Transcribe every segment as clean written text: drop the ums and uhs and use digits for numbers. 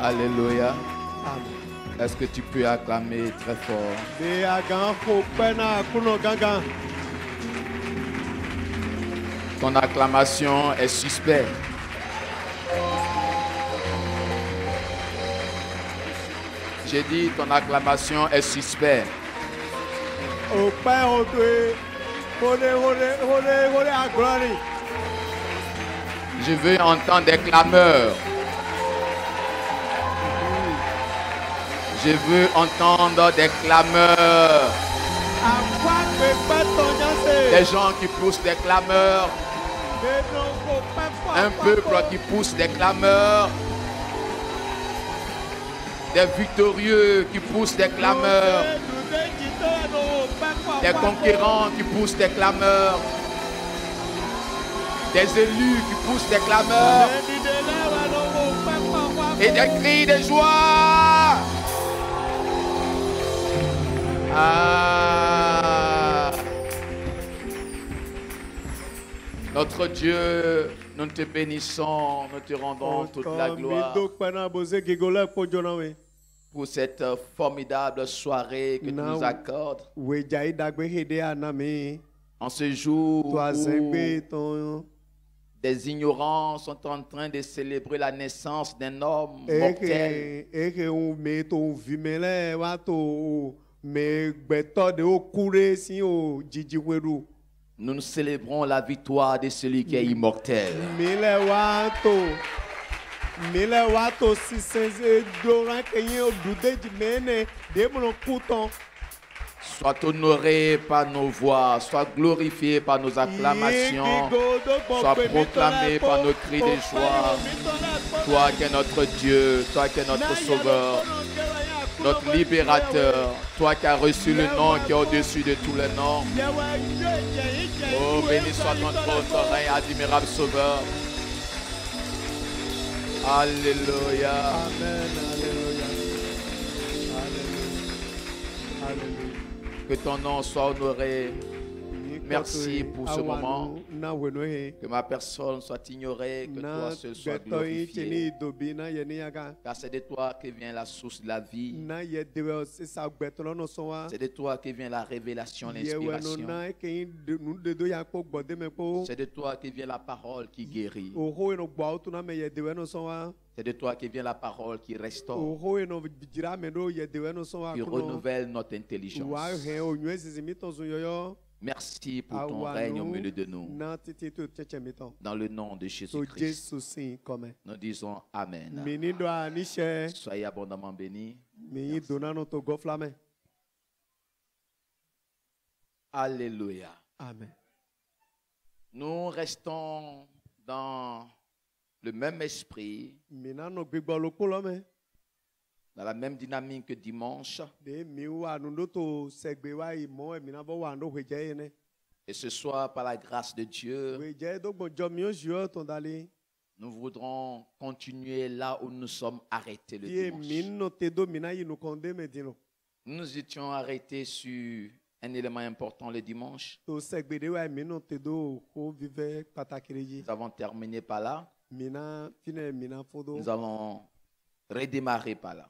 Alléluia. Amen. Est-ce que tu peux acclamer très fort? Ton acclamation est suspecte. J'ai dit ton acclamation est suspecte. Je veux entendre des clameurs. Je veux entendre des clameurs. Des gens qui poussent des clameurs. Un peuple qui pousse des clameurs. Des victorieux qui poussent des clameurs. Des conquérants qui poussent des clameurs. Des élus qui poussent des clameurs. Et des cris de joie. Ah. Notre Dieu, nous te bénissons, nous te rendons toute la gloire pour cette formidable soirée que tu nous accordes. En ce jour où des ignorants sont en train de célébrer la naissance d'un homme mortel. Nous célébrons la victoire de celui qui est immortel. Sois honoré par nos voix, sois glorifié par nos acclamations, sois proclamé par nos cris de joie. Toi qui es notre Dieu, toi qui es notre Sauveur, notre libérateur, toi qui as reçu le nom qui est au-dessus de tous les noms. Oh, béni soit notre règne, admirable Sauveur. Alléluia. Amen, alléluia. Alléluia. Alléluia. Que ton nom soit honoré. Merci pour ce moment. Que ma personne soit ignorée, que toi seul sois glorifié. Car c'est de toi que vient la source de la vie. C'est de toi que vient la révélation, l'inspiration. C'est de toi que vient la parole qui guérit. C'est de toi que vient la parole qui restaure, qui renouvelle notre intelligence. Merci pour ton règne au milieu de nous. Dans le nom de Jésus-Christ, nous disons Amen. Soyez abondamment bénis. Alléluia. Amen. Nous restons dans le même esprit, dans la même dynamique que dimanche. Et ce soir, par la grâce de Dieu, nous voudrons continuer là où nous sommes arrêtés le dimanche. Nous étions arrêtés sur un élément important le dimanche. Nous avons terminé par là. Nous allons redémarrer par là.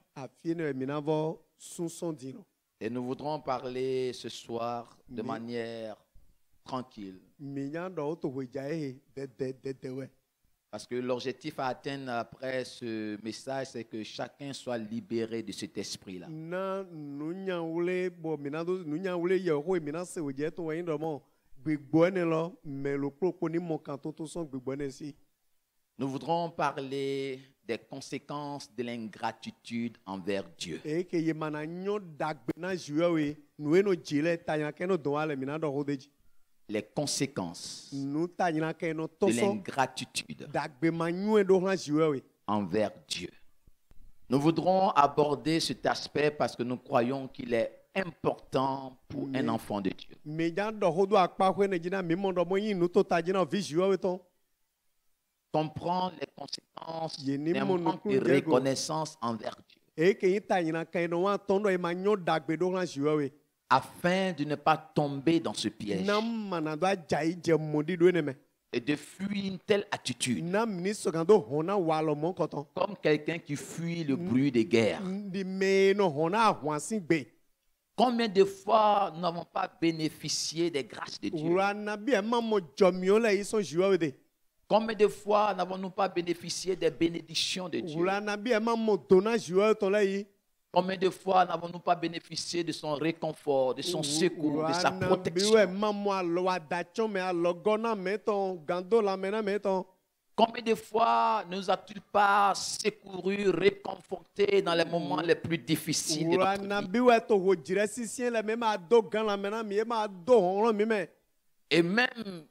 Et nous voudrons parler ce soir de manière tranquille. Parce que l'objectif à atteindre après ce message, c'est que chacun soit libéré de cet esprit-là. Nous voudrons parler des conséquences de l'ingratitude envers Dieu. Les conséquences de l'ingratitude envers Dieu. Nous voudrons aborder cet aspect parce que nous croyons qu'il est important pour un enfant de Dieu. Comprendre les conséquences d'un manque de reconnaissance envers Dieu. Afin de ne pas tomber dans ce piège. et de fuir une telle attitude. na ministre gando hona walo mon koton Comme quelqu'un qui fuit le bruit des guerres. di me no hona hwansin gbe Combien de fois nous n'avons pas bénéficié des grâces de Dieu? ura na bi e ma mo jomio le ison jiwa de Combien de fois n'avons-nous pas bénéficié des bénédictions de Dieu? ura na bi e ma mo dona jiwa ton le yi Combien de fois n'avons-nous pas bénéficié de son réconfort, de son secours, de sa ura na bi protection? we ma mo alo adachon me alogona me ton gando la mena me ton Combien de fois ne nous a-t-il pas secouru, réconforté dans les moments les plus difficiles de ura notre na vie? bi we to ho jire sisien le me ma do gan la mena mi e ma do hon mi me Et même,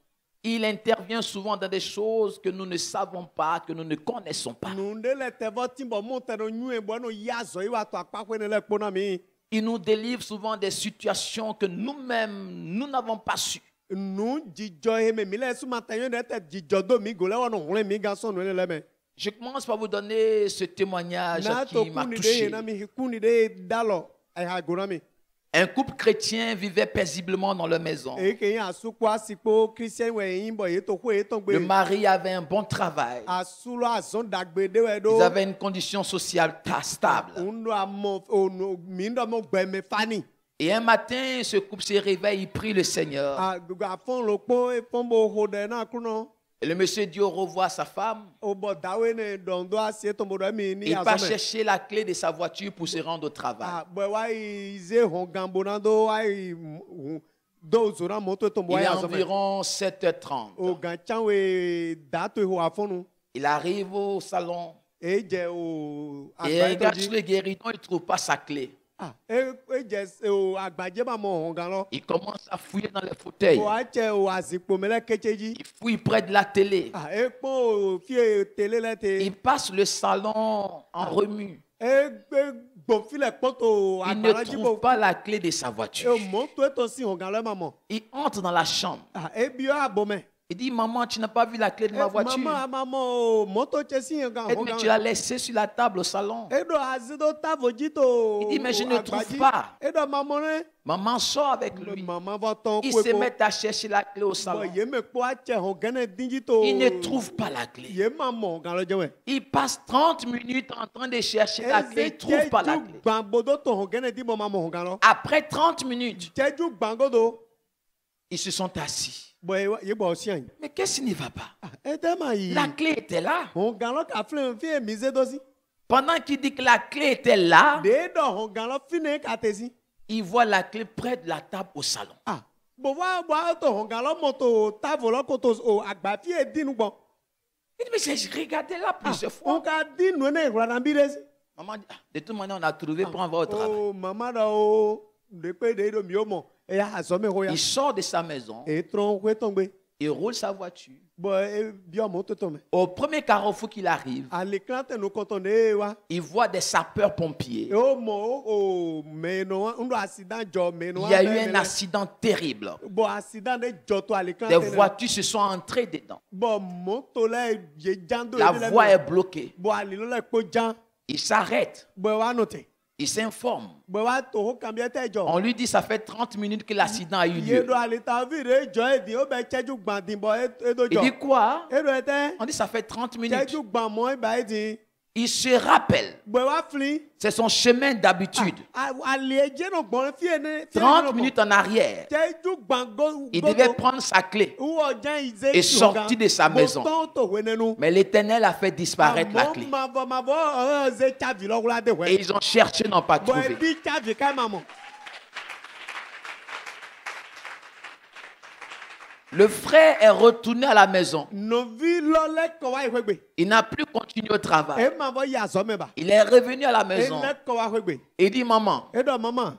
il intervient souvent dans des choses que nous ne savons pas, que nous ne connaissons pas. nunde le tevo timbo mo te no nyu e bo no yazo i wa to apakwe ne le kpona mi Il nous délivre souvent des situations que nous-mêmes, nous n'avons pas su. nu jijo he me mi le su matanyo ne te jijo do mi go le wono hule mi ga so no le me Je commence par vous donner ce témoignage na to qui m'a kuni de touché. na mi kuni de dalo ai ha go na mi Un couple chrétien vivait paisiblement dans leur maison. e ke yin asu kwa sipo christian we yin bo ye to ko e ton Le gbe mari avait un bon travail. asu lo azon dagbe de we do Ils avaient une condition sociale stable. undo amo ono mi ndo mo gbe me fani Et un matin, ce couple se réveille, il prie le Seigneur. a ga fon lo po e fon bo ho de na kuno Et le monsieur dit au revoir à sa femme. o bo dawe ne dondo asie to bo do mi ni Il part azome chercher la clé de sa voiture pour se rendre au travail. ah bo wa ize hon gambo na do ai do zora moto to bo Il est ya azome environ 7h30. o gan chan we da to ho afonu Il arrive au salon e je o et il agbaje regarde to sur ji le guéridon, il ne trouve pas sa clé. ah e je o agbaje ba mo hon gan lo Il commence à fouiller dans les fauteuils. o a che o azipo mele kecheji Il fouille près de la télé. ah e pon o fie tele le te Il passe le salon en remue. e gbo file poto Il ne agbaraji trouve bo pas la clé de sa e voiture. o mo to to si hon gan lo mamo Il entre dans la chambre. ah e bi o abome Il dit, maman, tu n'as pas vu la clé de ma voiture? maman moto che si gan Elle dit, hon mais gan tu l'as laissée sur la table au salon. edo azido tavo jito Il dit, mais je ne trouve pas. edo maman ne Maman sort avec lui. maman va ton Ils se mettent à chercher la clé au salon. ye me po a che hon gan dinjito Ils ne trouvent pas la clé. ye maman gan lo jewe Ils passent 30 minutes en train de chercher la clé. Ils ne trouvent pas la clé. Gbangbodo to hon gan di mo maman hon gan lo Après 30 minutes, jeju gbangodo ils se sont assis. bo ye bo sian Mais qu'est-ce qui ne va pas? e te ma yi La clé était là. hon gan lo ka fle fi mise dosi Pendant qu'il dit que la clé était là, de do hon gan lo fine ka tesi il voit la clé près de la table au salon. ah bo wa to hon gan lo moto tavo lo ko to o agba fi e dinu gbon Il dit, mais j'ai regardé là plusieurs on fois. ka dinu ne ro na bi resi Maman dit, ah, de toute manière, on a trouvé pour envoyer au travail. oh maman da o de pe de do mi o mo e ya asome ho ya Il sort de sa maison, e tron we ton gbe il roule sa voiture. bo e bi o moto to me Au premier carrefour qu'il arrive, à l'écran te no kotonde wa il voit des sapeurs-pompiers. e o mo o me no ndo accident jo me no Il y a eu un accident terrible. bo accident de jo to à l'écran Des voitures se sont entrées dedans. bo moto le ye jando La voie est bloquée. bo ali lo le po jan Il s'arrête. bo wa note Il s'informe. bo wa to ho cambia te jo On lui dit, ça fait 30 minutes que l'accident a eu ye lieu. do ali ta vi re jo e di o be cheju gbandin bo e do Il jo dit quoi? e do ete On dit, ça fait 30 minutes. cheju gban mo e ba e di Il se rappelle. bo wa fli C'est son chemin d'habitude. ali e je no gbon fi ene 30 minutes en arrière, cheju gban go il devait prendre sa clé. Et sortir de sa maison. Mais l'Éternel a fait disparaître la clé. Et ils ont cherché, n'ont pas trouvé. Le frère est retourné à la maison. Il n'a plus continué au travail. Il est revenu à la maison. Il dit, maman,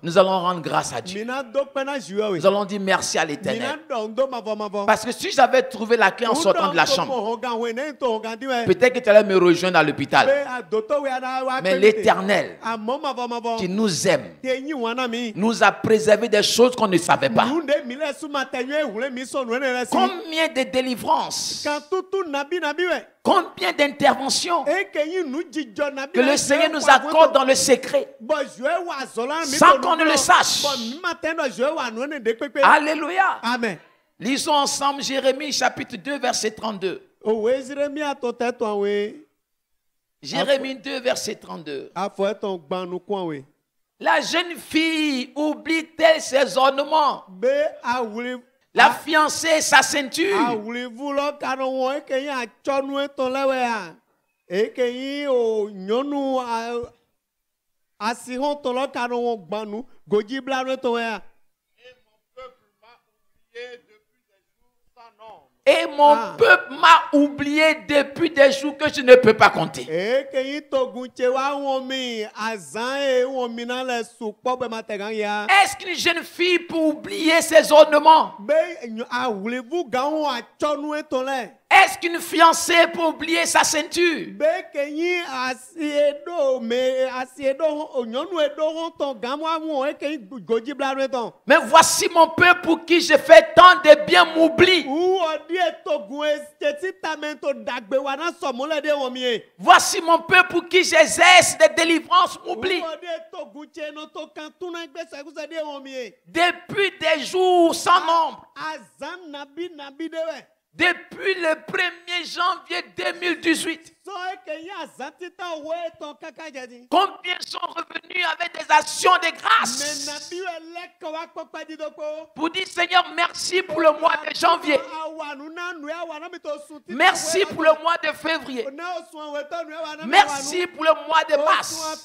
nous allons rendre grâce à Dieu. Nous allons dire merci à l'Éternel. Parce que si j'avais trouvé la clé en sortant de la chambre, peut-être que tu allais me rejoindre à l'hôpital. Mais l'Éternel, qui nous aime, nous a préservé des choses qu'on ne savait pas. Combien de délivrances, combien d'interventions que le Seigneur nous accorde dans le secret, sans qu'on ne le sache. Alléluia. Amen. Lisons ensemble Jérémie chapitre 2 verset 32. Owe Jérémie to te to we. Jérémie 2 verset 32. Afo ton gban nu kwa we. La jeune fille oublie-t-elle ses ornements? Be a wuli La fiancée sa ceinture? a wuli vulo kanu won ke yin a chonu ton lewe a. E ke yin o nyonu a si hon ton lo kanu won gban nu goji bla nu ton we a. Et mon peuple m'a oublié depuis des jours que je ne peux pas compter. Est-ce qu'une jeune fille peut oublier ses ornements? Est-ce qu'une fiancée peut oublier sa ceinture? Mais voici mon peuple pour qui je fais tant de bien m'oublie. Voici mon peuple pour qui j'exerce des délivrances m'oublie. Depuis des jours sans nombre. Depuis le 1er janvier 2018, combien sont revenus avec des actions de grâce pour dire Seigneur, merci pour le mois de janvier, merci pour le mois de février, merci pour le mois de mars,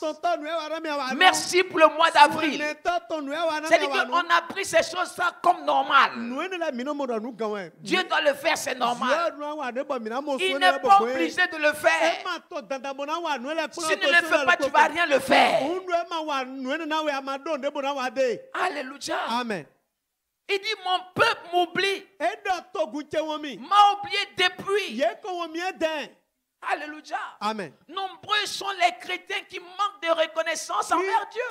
merci pour le mois d'avril. C'est-à-dire qu'on a pris ces choses-là comme normales. Dieu doit le faire, c'est normal. Il n'est pas obligé de le faire. Si tu ne le fais pas, tu ne vas rien le faire. Alléluia. Amen. Il dit mon peuple m'oublie. M'a oublié depuis. Alléluia. Amen. Nombreux sont les chrétiens qui manquent de reconnaissance envers Dieu.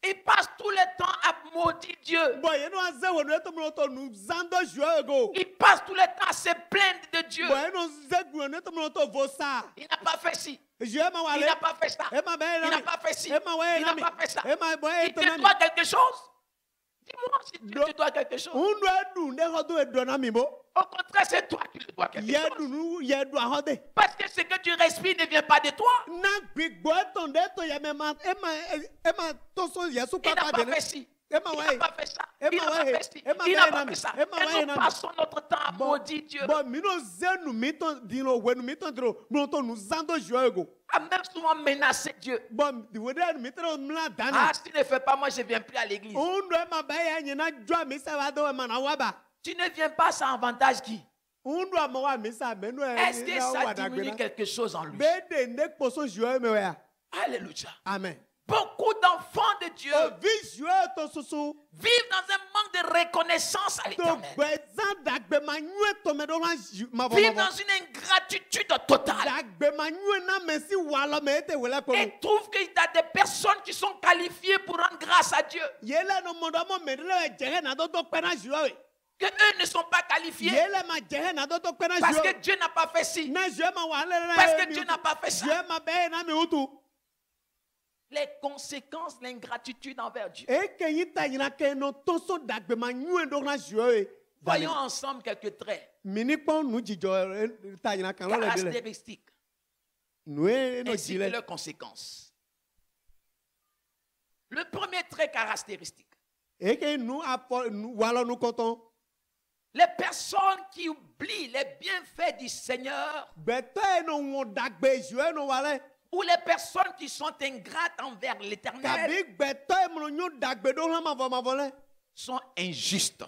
Ils passent tout le temps à maudire Dieu. Ils passent tout le temps à se plaindre de Dieu. Il n'a pas fait ci. Il n'a pas fait ça. Il n'a pas fait ci. Il n'a pas fait ça. Il te doit quelque chose. Dis-moi si Dieu te doit quelque chose. Au contraire, c'est toi qui lui dois quelque chose. Parce que ce que tu respires ne vient pas de toi. Il n'a pas fait ci. Il n'a pas fait ça. Il n'a pas fait ci. Il n'a pas fait ça. Et nous passons notre temps à maudire Dieu. À même souvent menacer Dieu. Ah, si tu ne fais pas, moi je ne viens plus à l'église. Tu ne viens pas, ça avantage qui? Est-ce que ça diminue quelque chose en lui? Alléluia. Amen. Beaucoup d'enfants de Dieu vivent dans un manque de reconnaissance à l'Éternel. Vivent dans une ingratitude totale. Et trouvent qu'il y a des personnes qui sont qualifiées pour rendre grâce à Dieu. Que eux ne sont pas qualifiés parce que Dieu n'a pas fait ci, parce que Dieu n'a pas fait ça. Les conséquences de l'ingratitude envers Dieu. Voyons ensemble quelques traits caractéristiques ainsi que leurs conséquences. Le premier trait caractéristique: les personnes qui oublient les bienfaits du Seigneur, ou les personnes qui sont ingrates envers l'Éternel, sont injustes.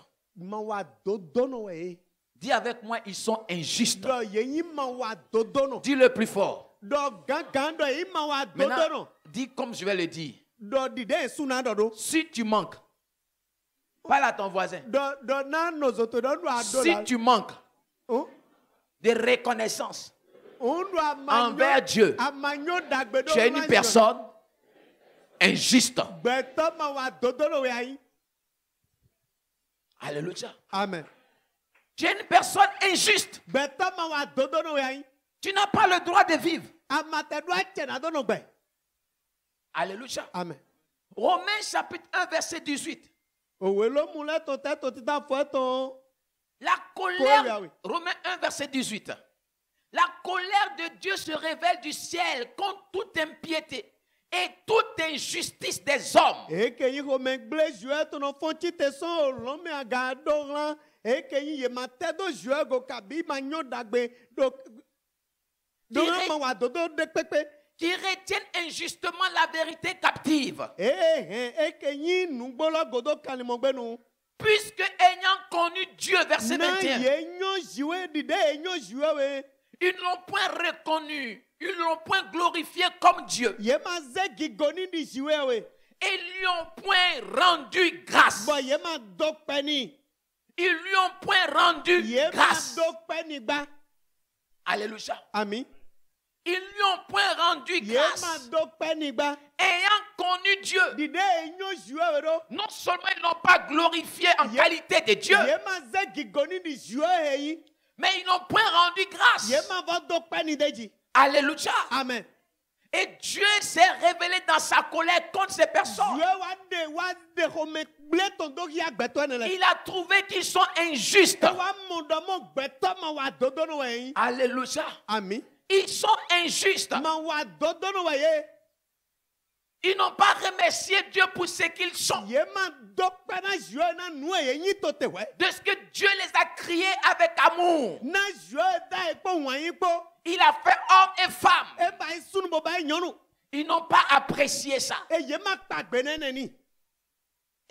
Dis avec moi, ils sont injustes. Dis-le plus fort. Maintenant, dis comme je vais le dire. Si tu manques, parle à ton voisin. Si tu manques de reconnaissance envers Dieu, tu es une personne injuste. Alléluia. Amen. Tu es une personne injuste. Tu n'as pas le droit de vivre. Alléluia. Amen. Romains chapitre 1 verset 18. Òwe ló mú lẹ́tọ̀ tẹ́tọ̀ títà fún ẹ̀tọ́. La colère, Romains 1, verset 18. La colère de Dieu se révèle du ciel contre toute impiété et toute injustice des hommes. Eke yi Romains gblé joué ton enfant qui te sont l'homme à gadoran. Eke yi ye ma tête do joué go kabi ma nyo dagbe do ma wa dodo de pepe. Qui retiennent injustement la vérité captive. Eke yi nugbolo godo kalimogbe nu. Puisque ayant connu Dieu, verset 21, ils ne l'ont point reconnu, ils ne l'ont point glorifié comme Dieu. Et ils lui ont point rendu grâce. Ils lui ont point rendu grâce. Alléluia. Amen. Ils lui ont point rendu grâce. Ayant connu Dieu, non seulement ils n'ont pas glorifié en qualité de Dieu, mais ils n'ont point rendu grâce. Alléluia. Amen. Et Dieu s'est révélé dans sa colère contre ces personnes. Il a trouvé qu'ils sont injustes. Alléluia. Amen. Ils sont injustes. Ils n'ont pas remercié Dieu pour ce qu'ils sont. De ce que Dieu les a créés avec amour. Il a fait hommes et femmes. Ils n'ont pas apprécié ça. Et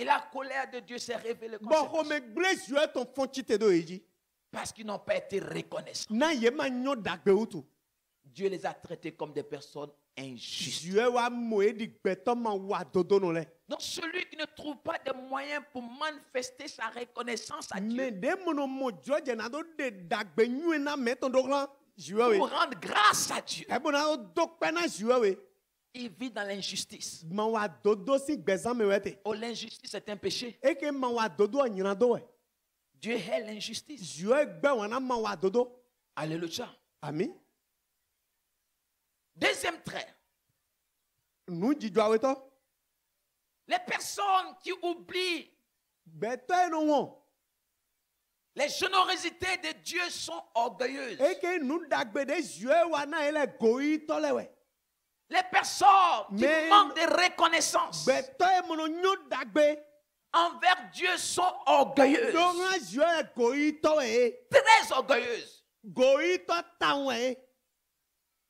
la colère de Dieu s'est révélée contre eux. Parce qu'ils n'ont pas été reconnaissants. Dieu les a traités comme des personnes injustes. Donc celui qui ne trouve pas de moyens pour manifester sa reconnaissance à Dieu, pour rendre grâce à Dieu, il vit dans l'injustice. Oh, l'injustice est un péché. Dieu hait l'injustice. Alléluia. Amen. Deuxième trait. Les personnes qui oublient les générosités de Dieu sont orgueilleuses. Les personnes qui manquent de reconnaissance envers Dieu sont orgueilleuses. Très orgueilleuses.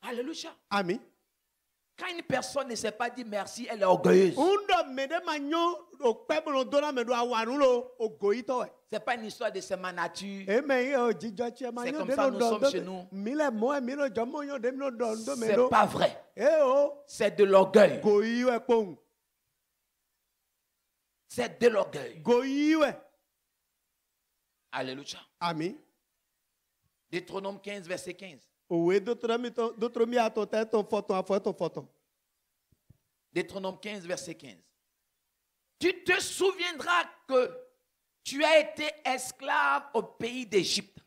Alléluia. Amen. Quand une personne ne sait pas dire merci, elle est orgueilleuse. C'est pas une histoire de c'est ma nature. C'est comme ça nous sommes chez nous. C'est pas vrai. C'est de l'orgueil. C'est de l'orgueil. Alléluia. Amen. Deutéronome 15, verset 15. Deutéronome 15, verset 15. Tu te souviendras que tu as été esclave au pays d'Égypte.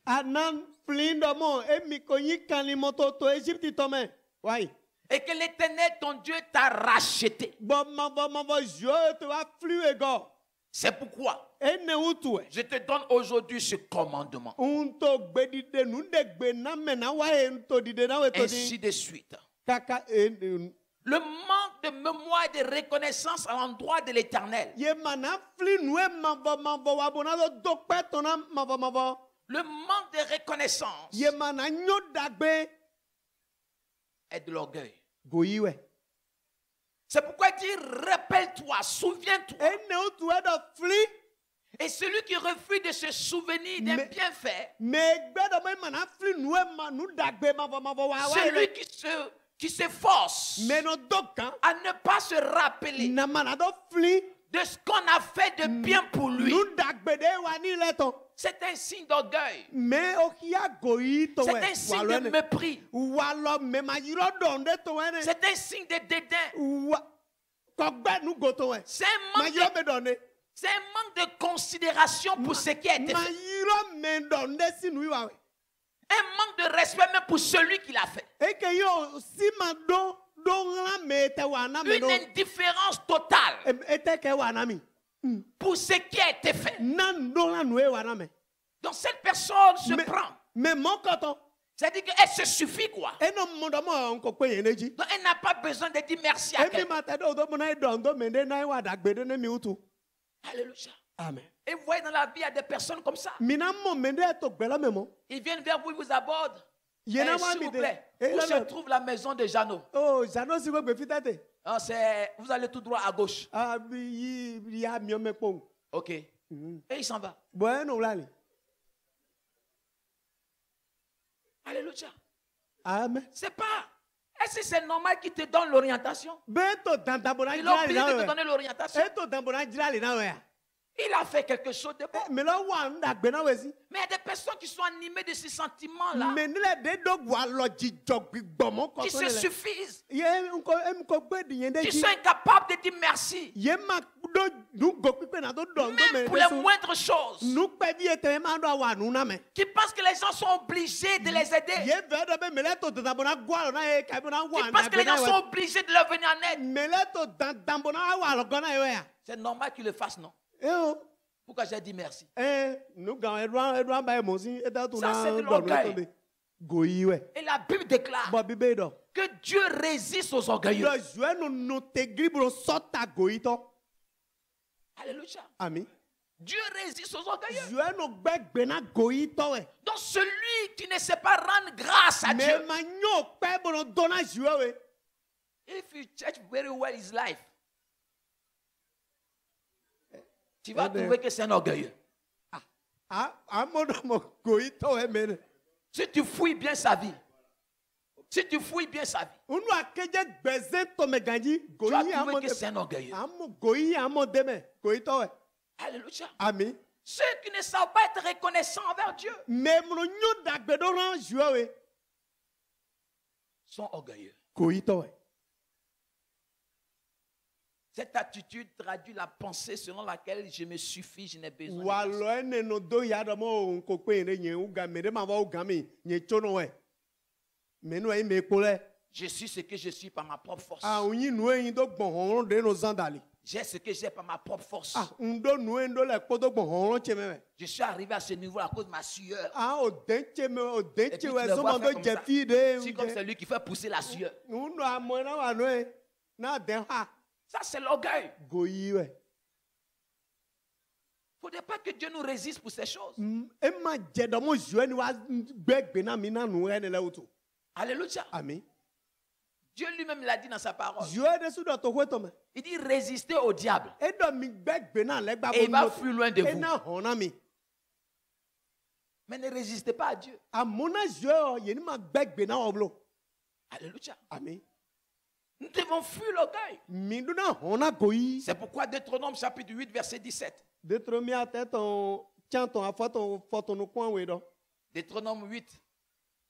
Et que l'Éternel, ton Dieu, t'a racheté. C'est pourquoi je te donne aujourd'hui ce commandement. Ainsi de suite. Le manque de mémoire et de reconnaissance à l'endroit de l'Éternel. Le manque de reconnaissance est de l'orgueil. C'est pourquoi il dit, rappelle-toi, souviens-toi. Et celui qui refuse de se souvenir d'un bienfait, celui qui s'efforce à ne pas se rappeler de ce qu'on a fait de bien pour lui, c'est un signe d'orgueil. C'est un signe de mépris. C'est un signe de dédain. C'est un manque de considération pour ce qui a été fait. Un manque de respect même pour celui qui l'a fait. Une indifférence totale. pour ce qui a été fait. nan do la noe wana me Donc cette personne se Mais- prend. me mokoto C'est-à-dire qu'elle se suffit quoi. eno mondo mo onko pe yeneji Donc elle n'a pas besoin de dire merci à emi quelqu'un. mata do do mo na do ndo me de na wa dagbede ne mi utu Alléluia. amen Et vous voyez dans la vie, il y a des personnes comme ça. mina mo me de to gbela me mo Ils viennent vers vous, ils vous abordent. yena Eh, wa s'il mi vous de plaît, e où la se le trouve la maison de Jeannot? oh jano si ko gbe fitate Ah, vous allez tout droit à gauche. abi yi ya mi o me pon Ok. Et il s'en va. bueno la le Alléluia. amen C'est pas. Est-ce que c'est normal qu'il te donne l'orientation? beto dandabona Il a oublié de te jira donner l'orientation. eto dandabona jira le na we Il a fait quelque chose de bon. me lo wa ndagbe na we si Mais il y a des personnes qui sont animées de ces sentiments-là, me ni le de do wa lo jijo gbigbo mo ko qui to se le suffisent, ye nko em ko gbe di yen de qui ji sont incapables de dire merci, ye ma do du go pipe na do do ndo me même pour de les so moindres choses, nu pe bi ete ma do wa nu na me qui pensent que les gens sont obligés de les aider, ye ve do be me le to dandabona gwa lo na ye ka bi na wa qui pensent que les gens sont obligés de leur venir en aide. me le to dandabona wa lo go na yo ya C'est normal qu'ils le fassent, non? e o Pourquoi j'ai dit merci? nu ga edwa ba e mo si e da tu Ça, na c'est de do no l'orgueil. to de go yi we Et la Bible déclare bo bi be do que Dieu résiste aux orgueilleux. do jue no te gribro sota go yi to Alléluia. ami Dieu résiste aux orgueilleux. jue no gbegbe na go yi to we Donc celui qui ne sait pas rendre grâce à me Dieu, ma nyo pe bo no do na jue we if you check very well his life, tu vas Eh bien. trouver que c'est un orgueilleux. amodo mo go yi to we me Si tu fouilles bien sa vie, si tu fouilles bien sa vie, unu akeje gbeze to me ganji go tu vas yi trouver amo que c'est un orgueilleux. amo go yi amo de me go yi to we Alléluia. ami Ceux qui ne savent pas être reconnaissants envers Dieu me mo nyo dagbe do ran jue we sont orgueilleux. go yi to we Cette attitude traduit la pensée selon laquelle je me suffis, je n'ai besoin de wa personne. lo ene no do ya do mo nko pe re yen u ga me de ma wa u ga mi yen chono we me no e me ko le Je suis ce que je suis par ma propre force. a yin nu yin do gbon hon de no zandali J'ai ce que j'ai par ma propre force. ndo nu ndo le ko do gbon hon che me Je suis arrivé à ce niveau à cause de ma sueur. o denche me o Et puis denche tu we le so vois ma faire do comme je ça. fi de C'est comme celui qui fait pousser la sueur. ndo amo na wa no e na den ha Ça, c'est l'orgueil. go yi we Il ne faudrait pas que Dieu nous résiste pour ces choses. e ma je do mo jue ni wa gbegbe na mi na nu e ne le utu Alléluia. ami Dieu lui-même l'a dit dans sa parole. jue de su do to we to me Il dit résistez au diable. e do mi gbegbe na le gba Et il va mo fuir loin de e vous. na hon na mi Mais ne résistez pas à Dieu. amona jue o ye ni ma gbegbe na oblo Alléluia. ami Nous devons fuir l'orgueil. mi do na hon na go yi C'est pourquoi Deutéronome chapitre 8 verset 17. Deutéronome ate ton chanton a foto no kwa we do Deutéronome 8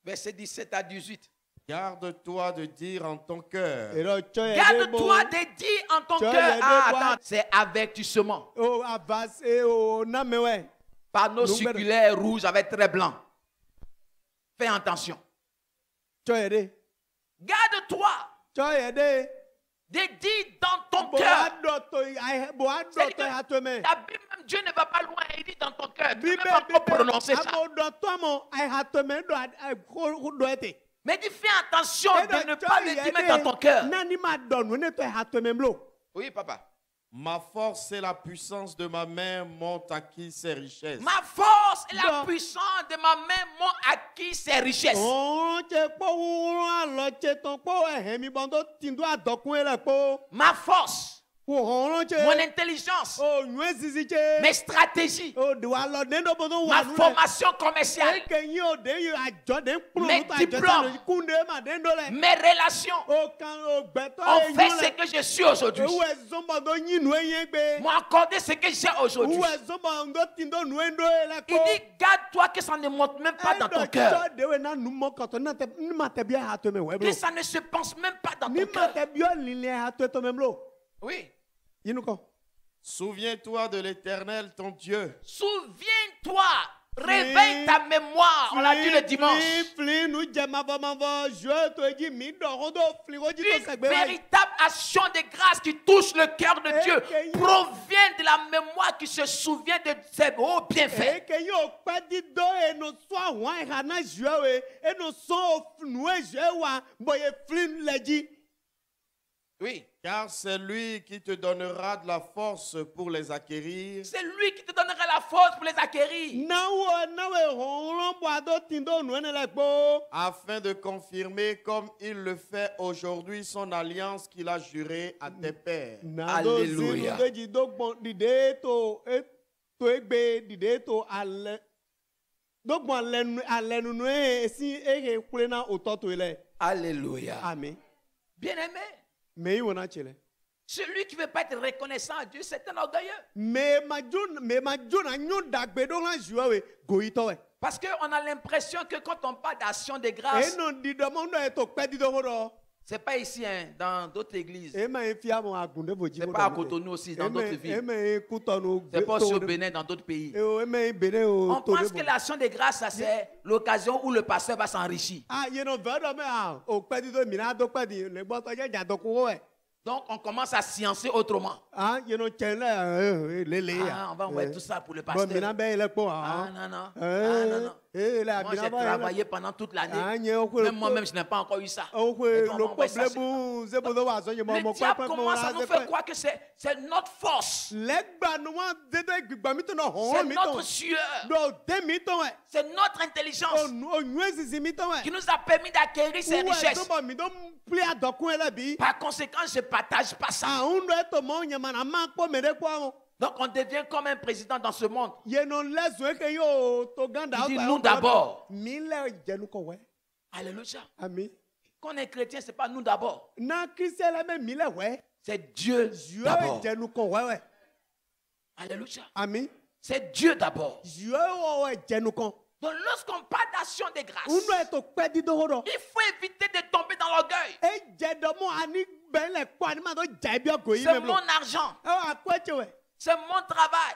verset 17 à 18. Garde-toi de dire en ton cœur, e do cho ye Garde-toi de dire en ton Tu as cœur. les Ah, deux attends, c'est avertissement. o avance o na me we Panneau Nous, circulaire rouge avec trait blanc. Fais attention. cho ye de Garde-toi cho ye de de dire dans ton bo cœur. ado to ai bo ado C'est-à-dire to que ha to me la Bible, même Dieu ne va pas loin. Il dit dans ton cœur. Tu ne bibe peux pas encore prononcer ça. amo do to mo ai ha to me do ete Mais dis fais attention de ne pas le dire même dans ton cœur. na ni ma do no ne to ha to me blo Oui, papa. ma force et la puissance de ma main m'ont acquis ces richesses. Ma force et la Non. puissance de ma main m'ont acquis ces richesses. o che po wo alo che ton po e mi bon do tindo adokun ele po Ma force, o che mon intelligence, o nwe zizi che mes stratégies, o de wa lo den do bo do ma wa nu formation commerciale, ke yin o de yin ajo den pro Mes to ajo diplômes. sa kunde ma den do le mes relations o kan o gbeto ont e fait yin ce le que je suis aujourd'hui. ewu ezombo do yin nu eyin gbe M'ont accordé ce que j'ai aujourd'hui. ewu ezombo do tindo nu endo ele Il ko dit, garde-toi que ça ne monte même pas dans ton cœur. de we na nu mo koto na te ni ma te bia ha to me we bro Que ça ne se pense même pas dans ni ton ma cœur. te bio lile ha to me bro Oui. yinu ko Souviens-toi de l'Éternel, ton Dieu, Souviens-toi Réveille ta mémoire, on l'a dit le dimanche. Une véritable action de grâce qui touche le cœur de Dieu provient de la mémoire qui se souvient de ses hauts bienfaits. Oui. Car c'est lui qui te donnera de la force pour les acquérir. C'est lui qui te donnera la force pour les acquérir. Afin de confirmer comme il le fait aujourd'hui son alliance qu'il a jurée à tes pères. Alléluia. Alléluia. Amen. Bien-aimé, celui qui ne veut pas être reconnaissant à Dieu, c'est un orgueilleux. Parce qu'on a l'impression que quand on parle d'action de grâce, c'est pas ici, hein, dans d'autres églises. C'est pas à Cotonou aussi, dans d'autres villes. C'est pas aussi au Bénin, dans d'autres pays. On pense que l'action de grâce, ça, c'est l'occasion où le pasteur va s'enrichir. Donc, on commence à sciencer autrement. On va envoyer tout ça pour le pasteur. Non. Moi, j'ai travaillé pendant toute l'année. Même moi-même, je n'ai pas encore eu ça. Le diable commence à nous faire croire que c'est notre force. C'est notre sueur. C'est notre intelligence qui nous a permis d'acquérir ces richesses. Par conséquent, je ne partage pas ça. Donc on devient comme un président dans ce monde. Il dit nous d'abord. Alléluia. Quand on est chrétien, ce n'est pas nous d'abord. C'est Dieu d'abord. Alléluia. C'est Dieu d'abord. Donc lorsqu'on parle d'action de grâce, il faut éviter de tomber dans l'orgueil. C'est mon argent. C'est mon travail.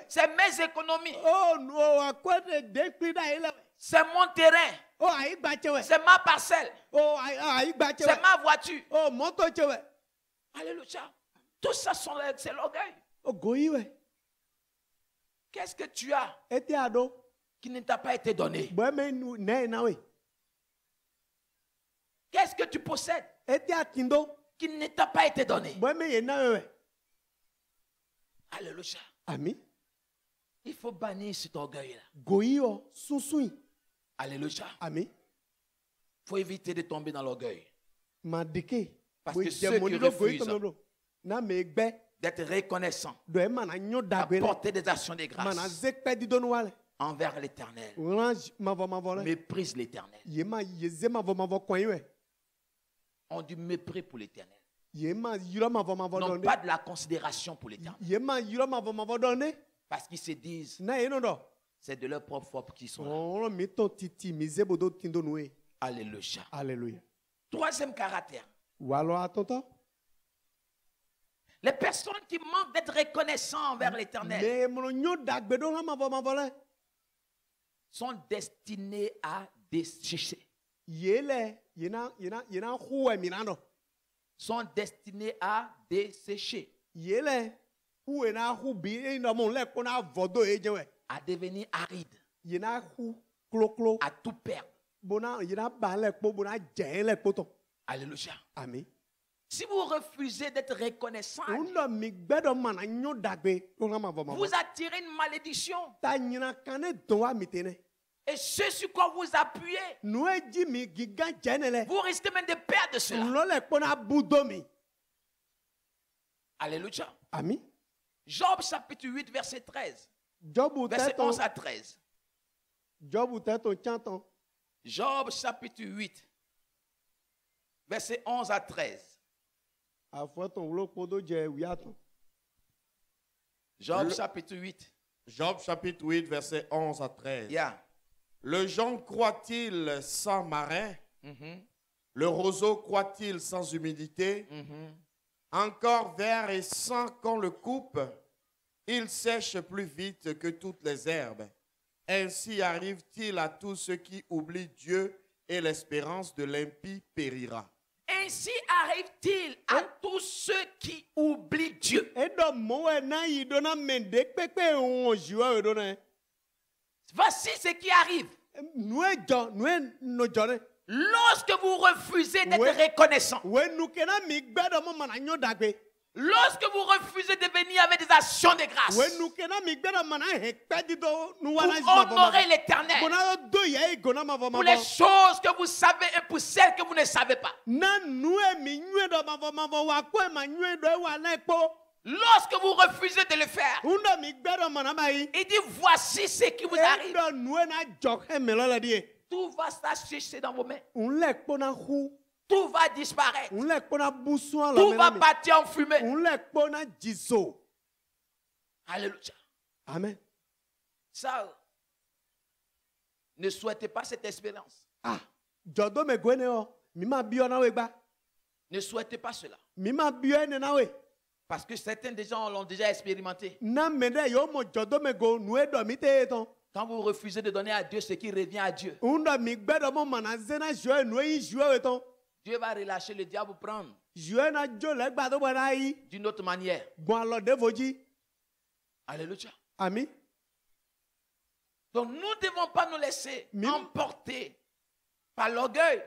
C'est mes économies. C'est mon terrain. C'est ma parcelle. C'est ma voiture. Alléluia. Tout ça, c'est l'orgueil. Qu'est-ce que tu as qui ne t'a pas été donné? Qu'est-ce que tu possèdes qui ne t'a pas été donné? Alléluia. Il faut bannir cet orgueil-là. Alléluia. Il faut éviter de tomber dans l'orgueil. Parce que ceux qui refusent d'être reconnaissants, d'apporter des actions de grâce envers l'Éternel, méprisent l'Éternel. Ont du mépris pour l'Éternel. N'ont pas de la considération pour l'Éternel. Parce qu'ils se disent, c'est de leur propre force qu'ils sont là. Alléluia. Troisième caractère. Les personnes qui manquent d'être reconnaissants envers l'Éternel sont destinées à dessécher. Sont destinés à dessécher. À devenir arides. À tout perdre. Alléluia. Si vous refusez d'être reconnaissant, vous attirez une malédiction. Et ce sur quoi vous appuyez, vous risquez même de perdre cela. Alléluia. Job chapitre 8, verset 13. Verset 11 à 13. Job chapitre 8, verset 11 à 13. Job chapitre 8. Job chapitre 8, verset 11 à 13. Yeah. Le jonc croît-il sans marin? Le roseau croît-il sans humidité? Encore vert et sans qu'on le coupe, il sèche plus vite que toutes les herbes. Ainsi arrive-t-il à tous ceux qui oublient Dieu et l'espérance de l'impie périra. Ainsi arrive-t-il à tous ceux qui oublient Dieu. Voici ce qui arrive. Lorsque vous refusez d'être reconnaissant, lorsque vous refusez de venir avec des actions de grâce pour honorer l'Éternel, pour les choses que vous savez et pour celles que vous ne savez pas. Lorsque vous refusez de le faire, il dit voici ce qui vous arrive. Tout va s'assécher dans vos mains. Tout va disparaître. Tout va partir en fumée. Alléluia. Amen. Ça, ne souhaitez pas cette expérience. Ne souhaitez pas cela. Parce que certains des gens l'ont déjà expérimenté. Quand vous refusez de donner à Dieu ce qui revient à Dieu, Dieu va relâcher le diable pour prendre d'une autre manière. Alléluia. Amen. Donc nous ne devons pas nous laisser emporter par l'orgueil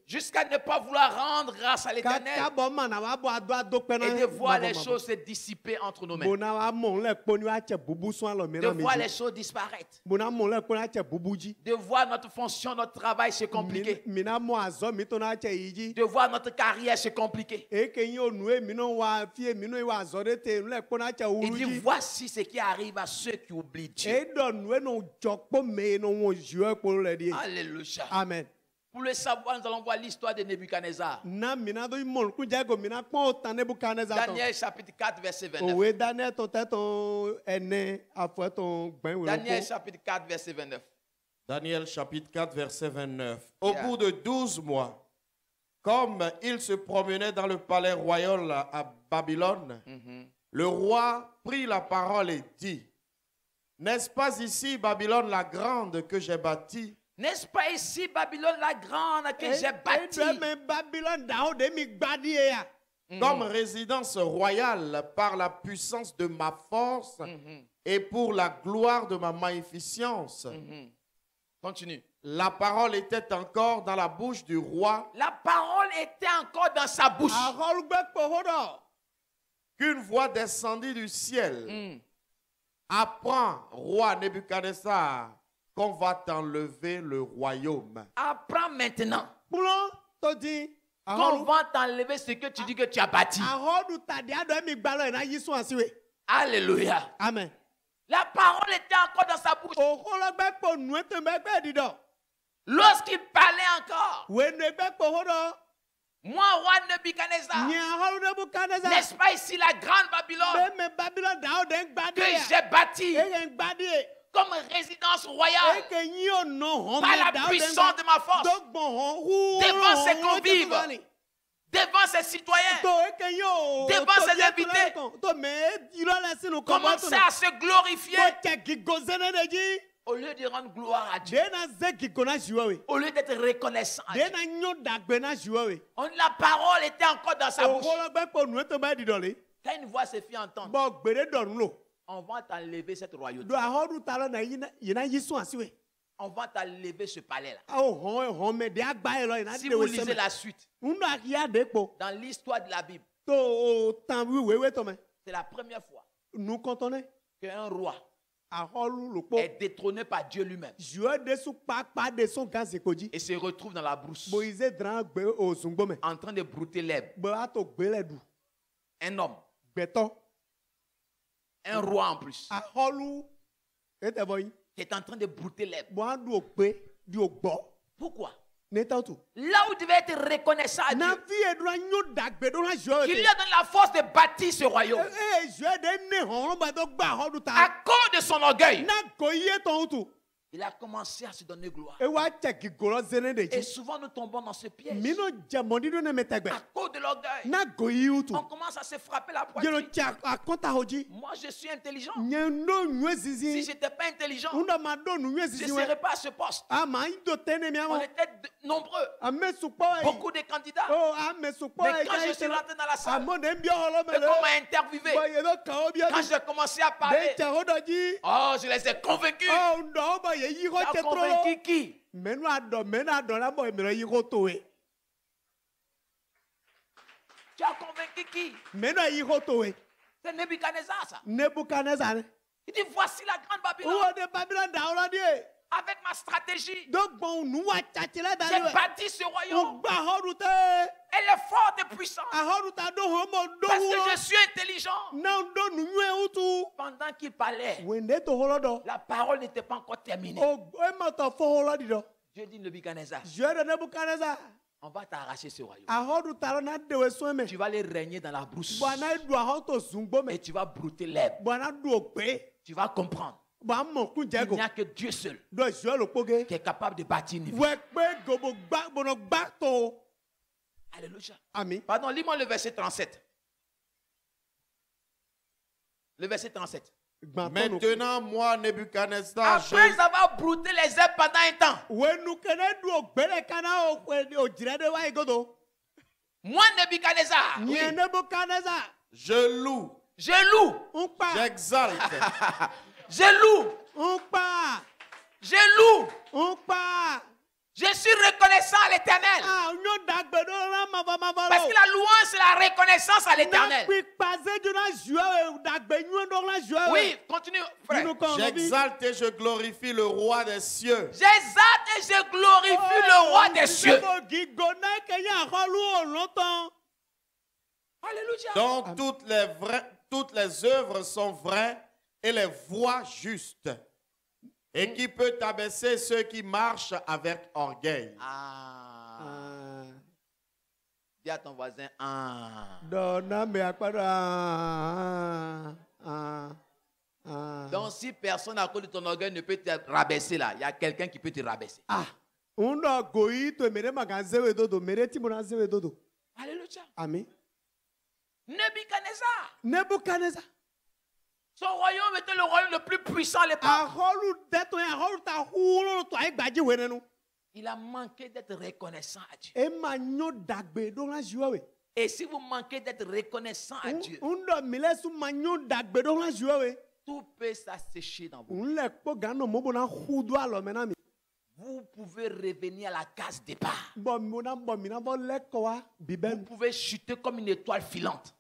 jusqu'à ne pas vouloir rendre grâce à l'Éternel et de voir les choses se dissiper entre nos mains, de voir les choses disparaître, de voir notre fonction, notre travail se compliquer, de voir notre carrière se compliquer. Il dit voici ce qui arrive à ceux qui oublient Dieu. Alléluia. Amen. Pour le savoir, nous allons voir l'histoire de Nebuchadnezzar. Daniel chapitre 4, verset 29. Daniel chapitre 4, verset 29. Daniel chapitre 4, verset 29. Au bout de 12 mois, comme il se promenait dans le palais royal à Babylone, le roi prit la parole et dit, n'est-ce pas ici Babylone la grande que j'ai bâtie? N'est-ce pas ici Babylone la grande que j'ai bâtie comme résidence royale par la puissance de ma force et pour la gloire de ma magnificence? Continue. La parole était encore dans la bouche du roi. La parole était encore dans sa bouche. Qu'une voix descendit du ciel. Apprends, roi Nebuchadnezzar, qu'on va t'enlever le royaume. Apprends maintenant qu'on va t'enlever ce que tu dis que tu as bâti. Alléluia. Amen. La parole était encore dans sa bouche. Lorsqu'il parlait encore, moi, roi Nebuchadnezzar, n'est-ce pas ici la grande Babylone que j'ai bâtie comme résidence royale par la puissance de ma force devant ses convives, devant ses citoyens, devant ses invités, commencer à se glorifier au lieu de rendre gloire à Dieu, au lieu d'être reconnaissant à Dieu. La parole était encore dans sa bouche. Quand une voix se fit entendre, on va t'enlever cette royauté. On va t'enlever ce palais-là. Si vous lisez la suite, dans l'histoire de la Bible, c'est la première fois qu'un roi est détrôné par Dieu lui-même et se retrouve dans la brousse en train de brouter l'herbe. Un homme, un roi en plus, qui est en train de brouter l'herbe. Pourquoi? Là où tu devais être reconnaissant à Dieu, qu'il lui a donné la force de bâtir ce royaume. À cause de son orgueil, Il a commencé à se donner gloire. E wa cheki golo zene de Et ji. souvent nous tombons dans ce piège. Mino jamoni do ne metegbe. À cause de l'orgueil, Na goyi utu. on commence à se frapper la Yelo poitrine. cha akonta hoji. Moi, je suis intelligent. Nyendo nywe Si zizi. je n'étais pas intelligent, Unda mado nywe je ne zizi we. serais pas à ce poste. Ama ido tene mi On amo. était nombreux, Ame sukpa e. beaucoup de candidats. Oh, ame sukpa Mais e. quand je suis rentré dans la salle, Amo ne mbio holo et mele. qu'on m'a interviewé, Ba yedo kao bia. quand j'ai commencé à parler, De cha hodoji. oh, je les ai convaincus. Oh, ndo ba ye yi ho Tu as chetro. convaincu qui? Menu ado la boy mero yi ho towe. Tu as convaincu qui? Menu yi ho towe. C'est Nebuchadnezzar, ça. Nebuchadnezzar. Il dit, voici la grande Babylone. Uwa de Babylone da ora die. Avec ma stratégie, Donc bon nous wa chachila da j'ai le. bâti ce royaume. Ugba horute. Elle est forte et puissante. A horuta do homo do Parce wo. que je suis intelligent. Na do nu nwe utu. Pendant qu'il parlait, Wende to holodo. la parole n'était pas encore terminée. O e ma to fo holodi do. Dieu dit Nebuchadnezzar, Je de Nebuchadnezzar. on va t'arracher ce royaume. A horuta lo na de we sweme. Tu vas aller régner dans la brousse. Bwana du a hoto zungbo me. Et tu vas brouter l'herbe. Bwana du ogbe. Tu vas comprendre. Ba mo kun Il jego. n'y a que Dieu seul Do je lo poge. qui est capable de bâtir une vie. We pe gobo gba bono gba to. Alléluia. Ami. Pardon, lis-moi le verset 37. Le verset 37. Gba to no. Maintenant, moi, Nebuchadnezzar, Après avoir brouté les herbes pendant un temps, We nu kene du ogbe le kana o jire de wa igodo. moi, Nebuchadnezzar, oui, Nye Nebuchadnezzar. je loue, je loue, Unpa. j'exalte, je loue, Unpa. je loue. Unpa. Je suis reconnaissant à l'Éternel. Ah, nyo dagbe do la ma va Parce que la louange, c'est la reconnaissance à l'Éternel. Oui, continue, frère. j'exalte et je glorifie le roi des cieux. J'exalte et je glorifie le roi des cieux. Alléluia. Donc toutes les œuvres sont vraies et les voies justes. Et qui peut abaisser ceux qui marchent avec orgueil. Ah. Dis à ton voisin, ah. Donc si personne à cause de ton orgueil ne peut te rabaisser là, il y a quelqu'un qui peut te rabaisser. Ah. Alléluia. Amen. Nebuchadnezzar. Son royaume était le royaume le plus puissant à l'époque. Il a manqué d'être reconnaissant à Dieu. Et si vous manquez d'être reconnaissant à Dieu, tout peut s'assécher dans vous. Vous pouvez revenir à la case départ. Vous pouvez chuter comme une étoile filante.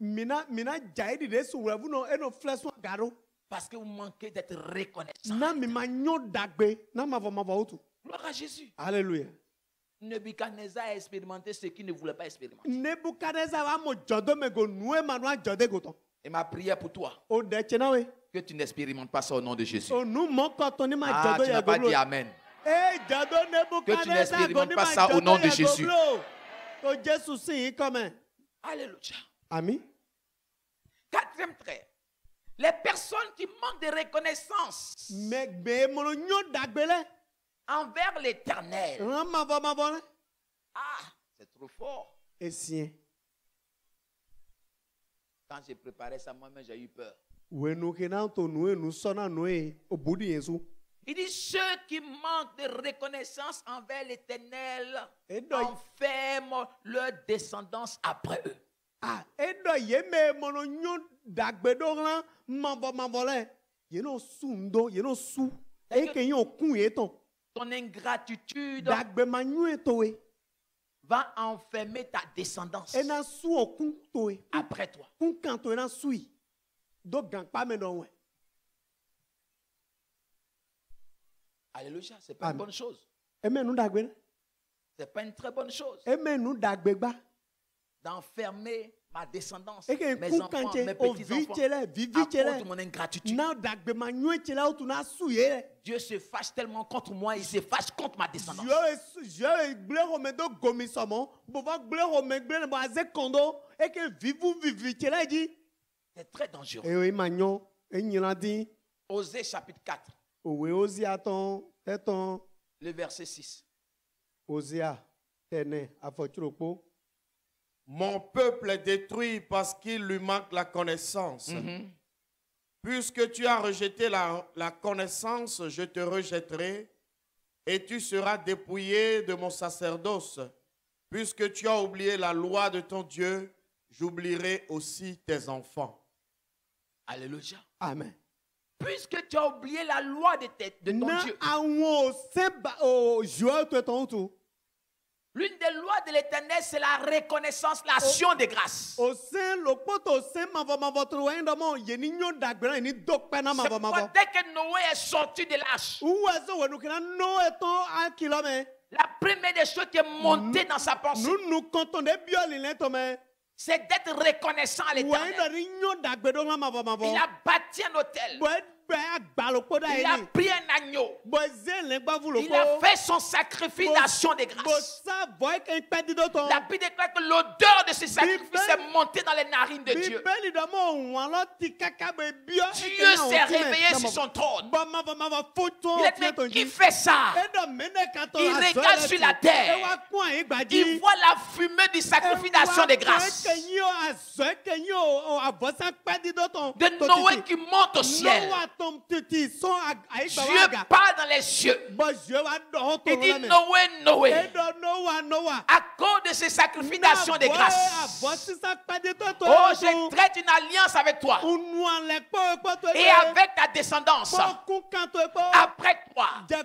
Parce que vous manquez d'être reconnaissant. Gloire à Jésus. Alléluia. Nebuchadnezzar a expérimenté ce qu'il ne voulait pas expérimenter. Et ma prière pour toi, que tu n'expérimentes pas ça au nom de Jésus. Ah, tu n'as pas dit Amen. Que tu n'expérimentes pas ça au nom de Jésus. Alléluia. Amen. Quatrième trait. Les personnes qui manquent de reconnaissance envers l'Éternel. Ah, c'est trop fort. Quand j'ai préparé ça, moi-même, j'ai eu peur. Il dit, ceux qui manquent de reconnaissance envers l'Éternel enferment leur descendance après eux. Ton ingratitude va enfermer ta descendance après toi. Alléluia, c'est pas une bonne chose. C'est pas une très bonne chose d'enfermer ma descendance, mes enfants, mes petits-enfants, à cause de mon ingratitude. Dieu se fâche tellement contre moi, il se fâche contre ma descendance. C'est très dangereux. Osée chapitre 4. Teton Le verset 6. Osea tene afochuropo. Mon peuple est détruit parce qu'il lui manque la connaissance. Puisque tu as rejeté la connaissance, je te rejetterai et tu seras dépouillé de mon sacerdoce. Puisque tu as oublié la loi de ton Dieu, j'oublierai aussi tes enfants. Alléluia. Amen. Puisque tu as oublié la loi de ton Na Dieu. awo seba o joie to ton tout. L'une des lois de l'Éternel, c'est la reconnaissance, l'action de grâce. O sen lo poto sen ma votre wenda mo yeni nyo dagbra ni dokpe na C'est ma pourquoi dès que Noé est sorti de l'arche, Où est-ce que nous étions à kilomètre? la première des choses qui est montée dans sa pensée, Nous comptons des biolines, c'est d'être reconnaissant à l'Éternel. Il a bâti un hôtel. Il a pris un agneau. Il a fait son sacrifice d'action de grâce. La Bible déclare que l'odeur de ce sacrifice est montée dans les narines de Dieu. Dieu s'est réveillé sur son trône. Il est dit, qui fait ça? Il regarde sur la terre. Il voit la fumée du sacrifice d'action de grâce. De Noé qui monte au ciel. Dieu parle dans les cieux. Il dit Noé, Noé. À cause de ce sacrifice d'action de grâce. Oh, je traite une alliance avec toi. Et avec ta descendance. Après toi. Et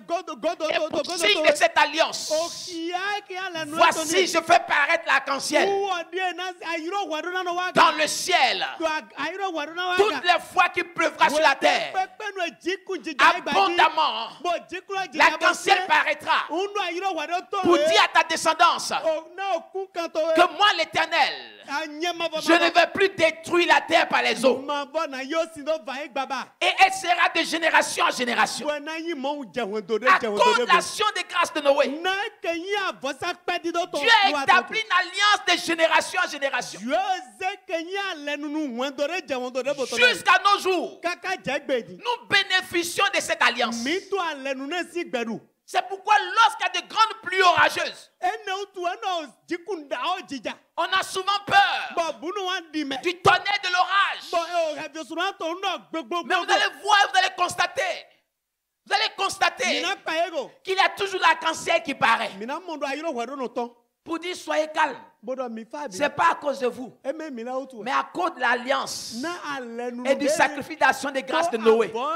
pour signe de cette alliance. Voici, je fais paraître l'arc-en-ciel. Dans le ciel. Toutes les fois qu'il pleuvra sur la terre. Abondamment. L'arc-en-ciel paraîtra. Pour dire à ta descendance. Que moi l'Éternel. Je ne vais plus détruire la terre par les eaux. Et elle sera de génération en génération. À cause de l'action de grâce de Noé. Dieu a établi une alliance de génération en génération. Jusqu'à nos jours. Nous bénéficions de cette alliance. C'est pourquoi lorsqu'il y a de grandes pluies orageuses, on a souvent peur du tonnerre de l'orage. Mais vous allez voir, vous allez constater qu'il y a toujours l'arc-en-ciel qui paraît. Pour dire soyez calme. Ce n'est pas à cause de vous, mais à cause de l'alliance et du sacrifice d'action de grâce de Noé. L'eau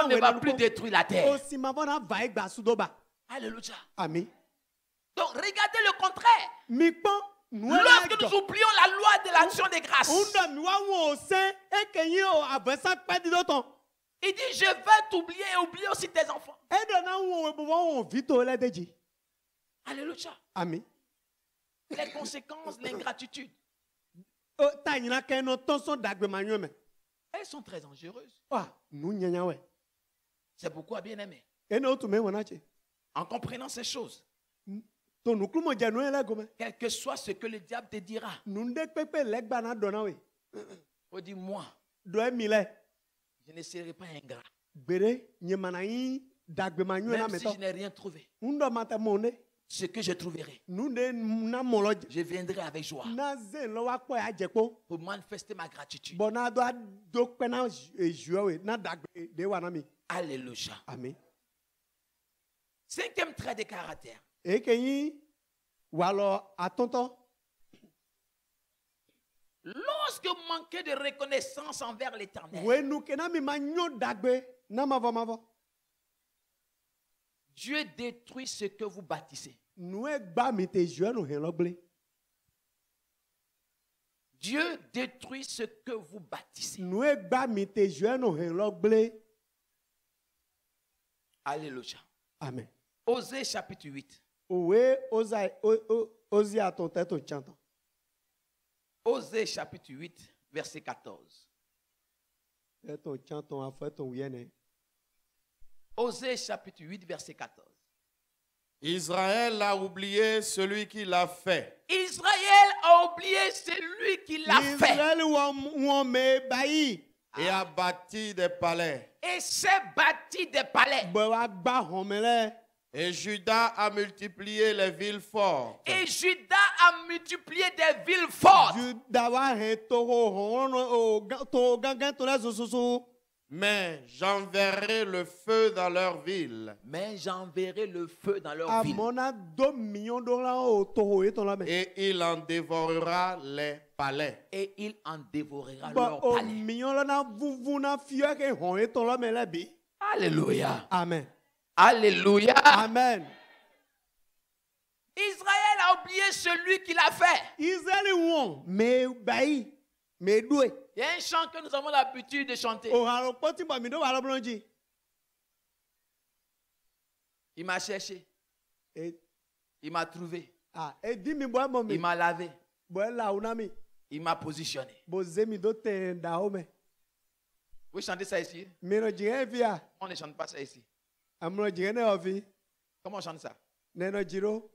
ne va plus détruire la terre. Alléluia. Amen. Donc regardez le contraire. Lorsque nous oublions la loi de l'action de grâce, il dit je vais t'oublier et oublier aussi tes enfants. Alléluia. Amen. Les conséquences de l'ingratitude, elles sont très dangereuses. C'est pourquoi, bien aimé, en comprenant ces choses, quel que soit ce que le diable te dira, on dit moi, je ne serai pas ingrat. Même si je n'ai rien trouvé, ce que je trouverai, je viendrai avec joie pour manifester ma gratitude. Alléluia. Amen. Cinquième trait de caractère. Lorsque vous manquez de reconnaissance envers l'Éternel, Dieu détruit ce que vous bâtissez. Dieu détruit ce que vous bâtissez. Alléluia. Amen. Osée chapitre 8. Osée chapitre 8, verset 14. Osée chapitre 8, verset 14. Israël a oublié celui qui l'a fait. Israël a oublié celui qui l'a fait. Et a bâti des palais. et s'est bâti des palais. bɛ wa gba xɔme lɛ. Et Juda a multiplié les villes fortes. Et Juda a multiplié des villes fortes. Juda wa hɛn toho hɔn toho gãgã to lɛ sususu. Mais j'enverrai le feu dans leurs villes. Mais j'enverrai le feu dans leur ville. Amona do million dollars o toho ye to la mɛ. Et il en dévorera les palais. Et il en dévorera Bon, leur o palais. million la na vuvu na fiyɛ ke hɔn ye to la mɛ lɛ bi. Alléluia. Amen. Alléluia. Amen. Israël a oublié celui qui l'a fait. Israël wɔn mɛ bayi mɛ doe. Il y a un chant que nous avons l'habitude de chanter. O haro pɔti bɔ mi do wa lɔ bulonji. Il m'a cherché. E Il m'a trouvé. di mi bɔ mɔ mi. Il m'a lavé. Bɔ la o na mi. Il m'a positionné. Bo ze mi do tɛ da o mɛ. Vous chantez ça ici? Mi nɔ jigin fi ya. On ne chante pas ça ici. Amuna jigin ne yɔ fi. Comment on chante ça? Ne nɔ jiro.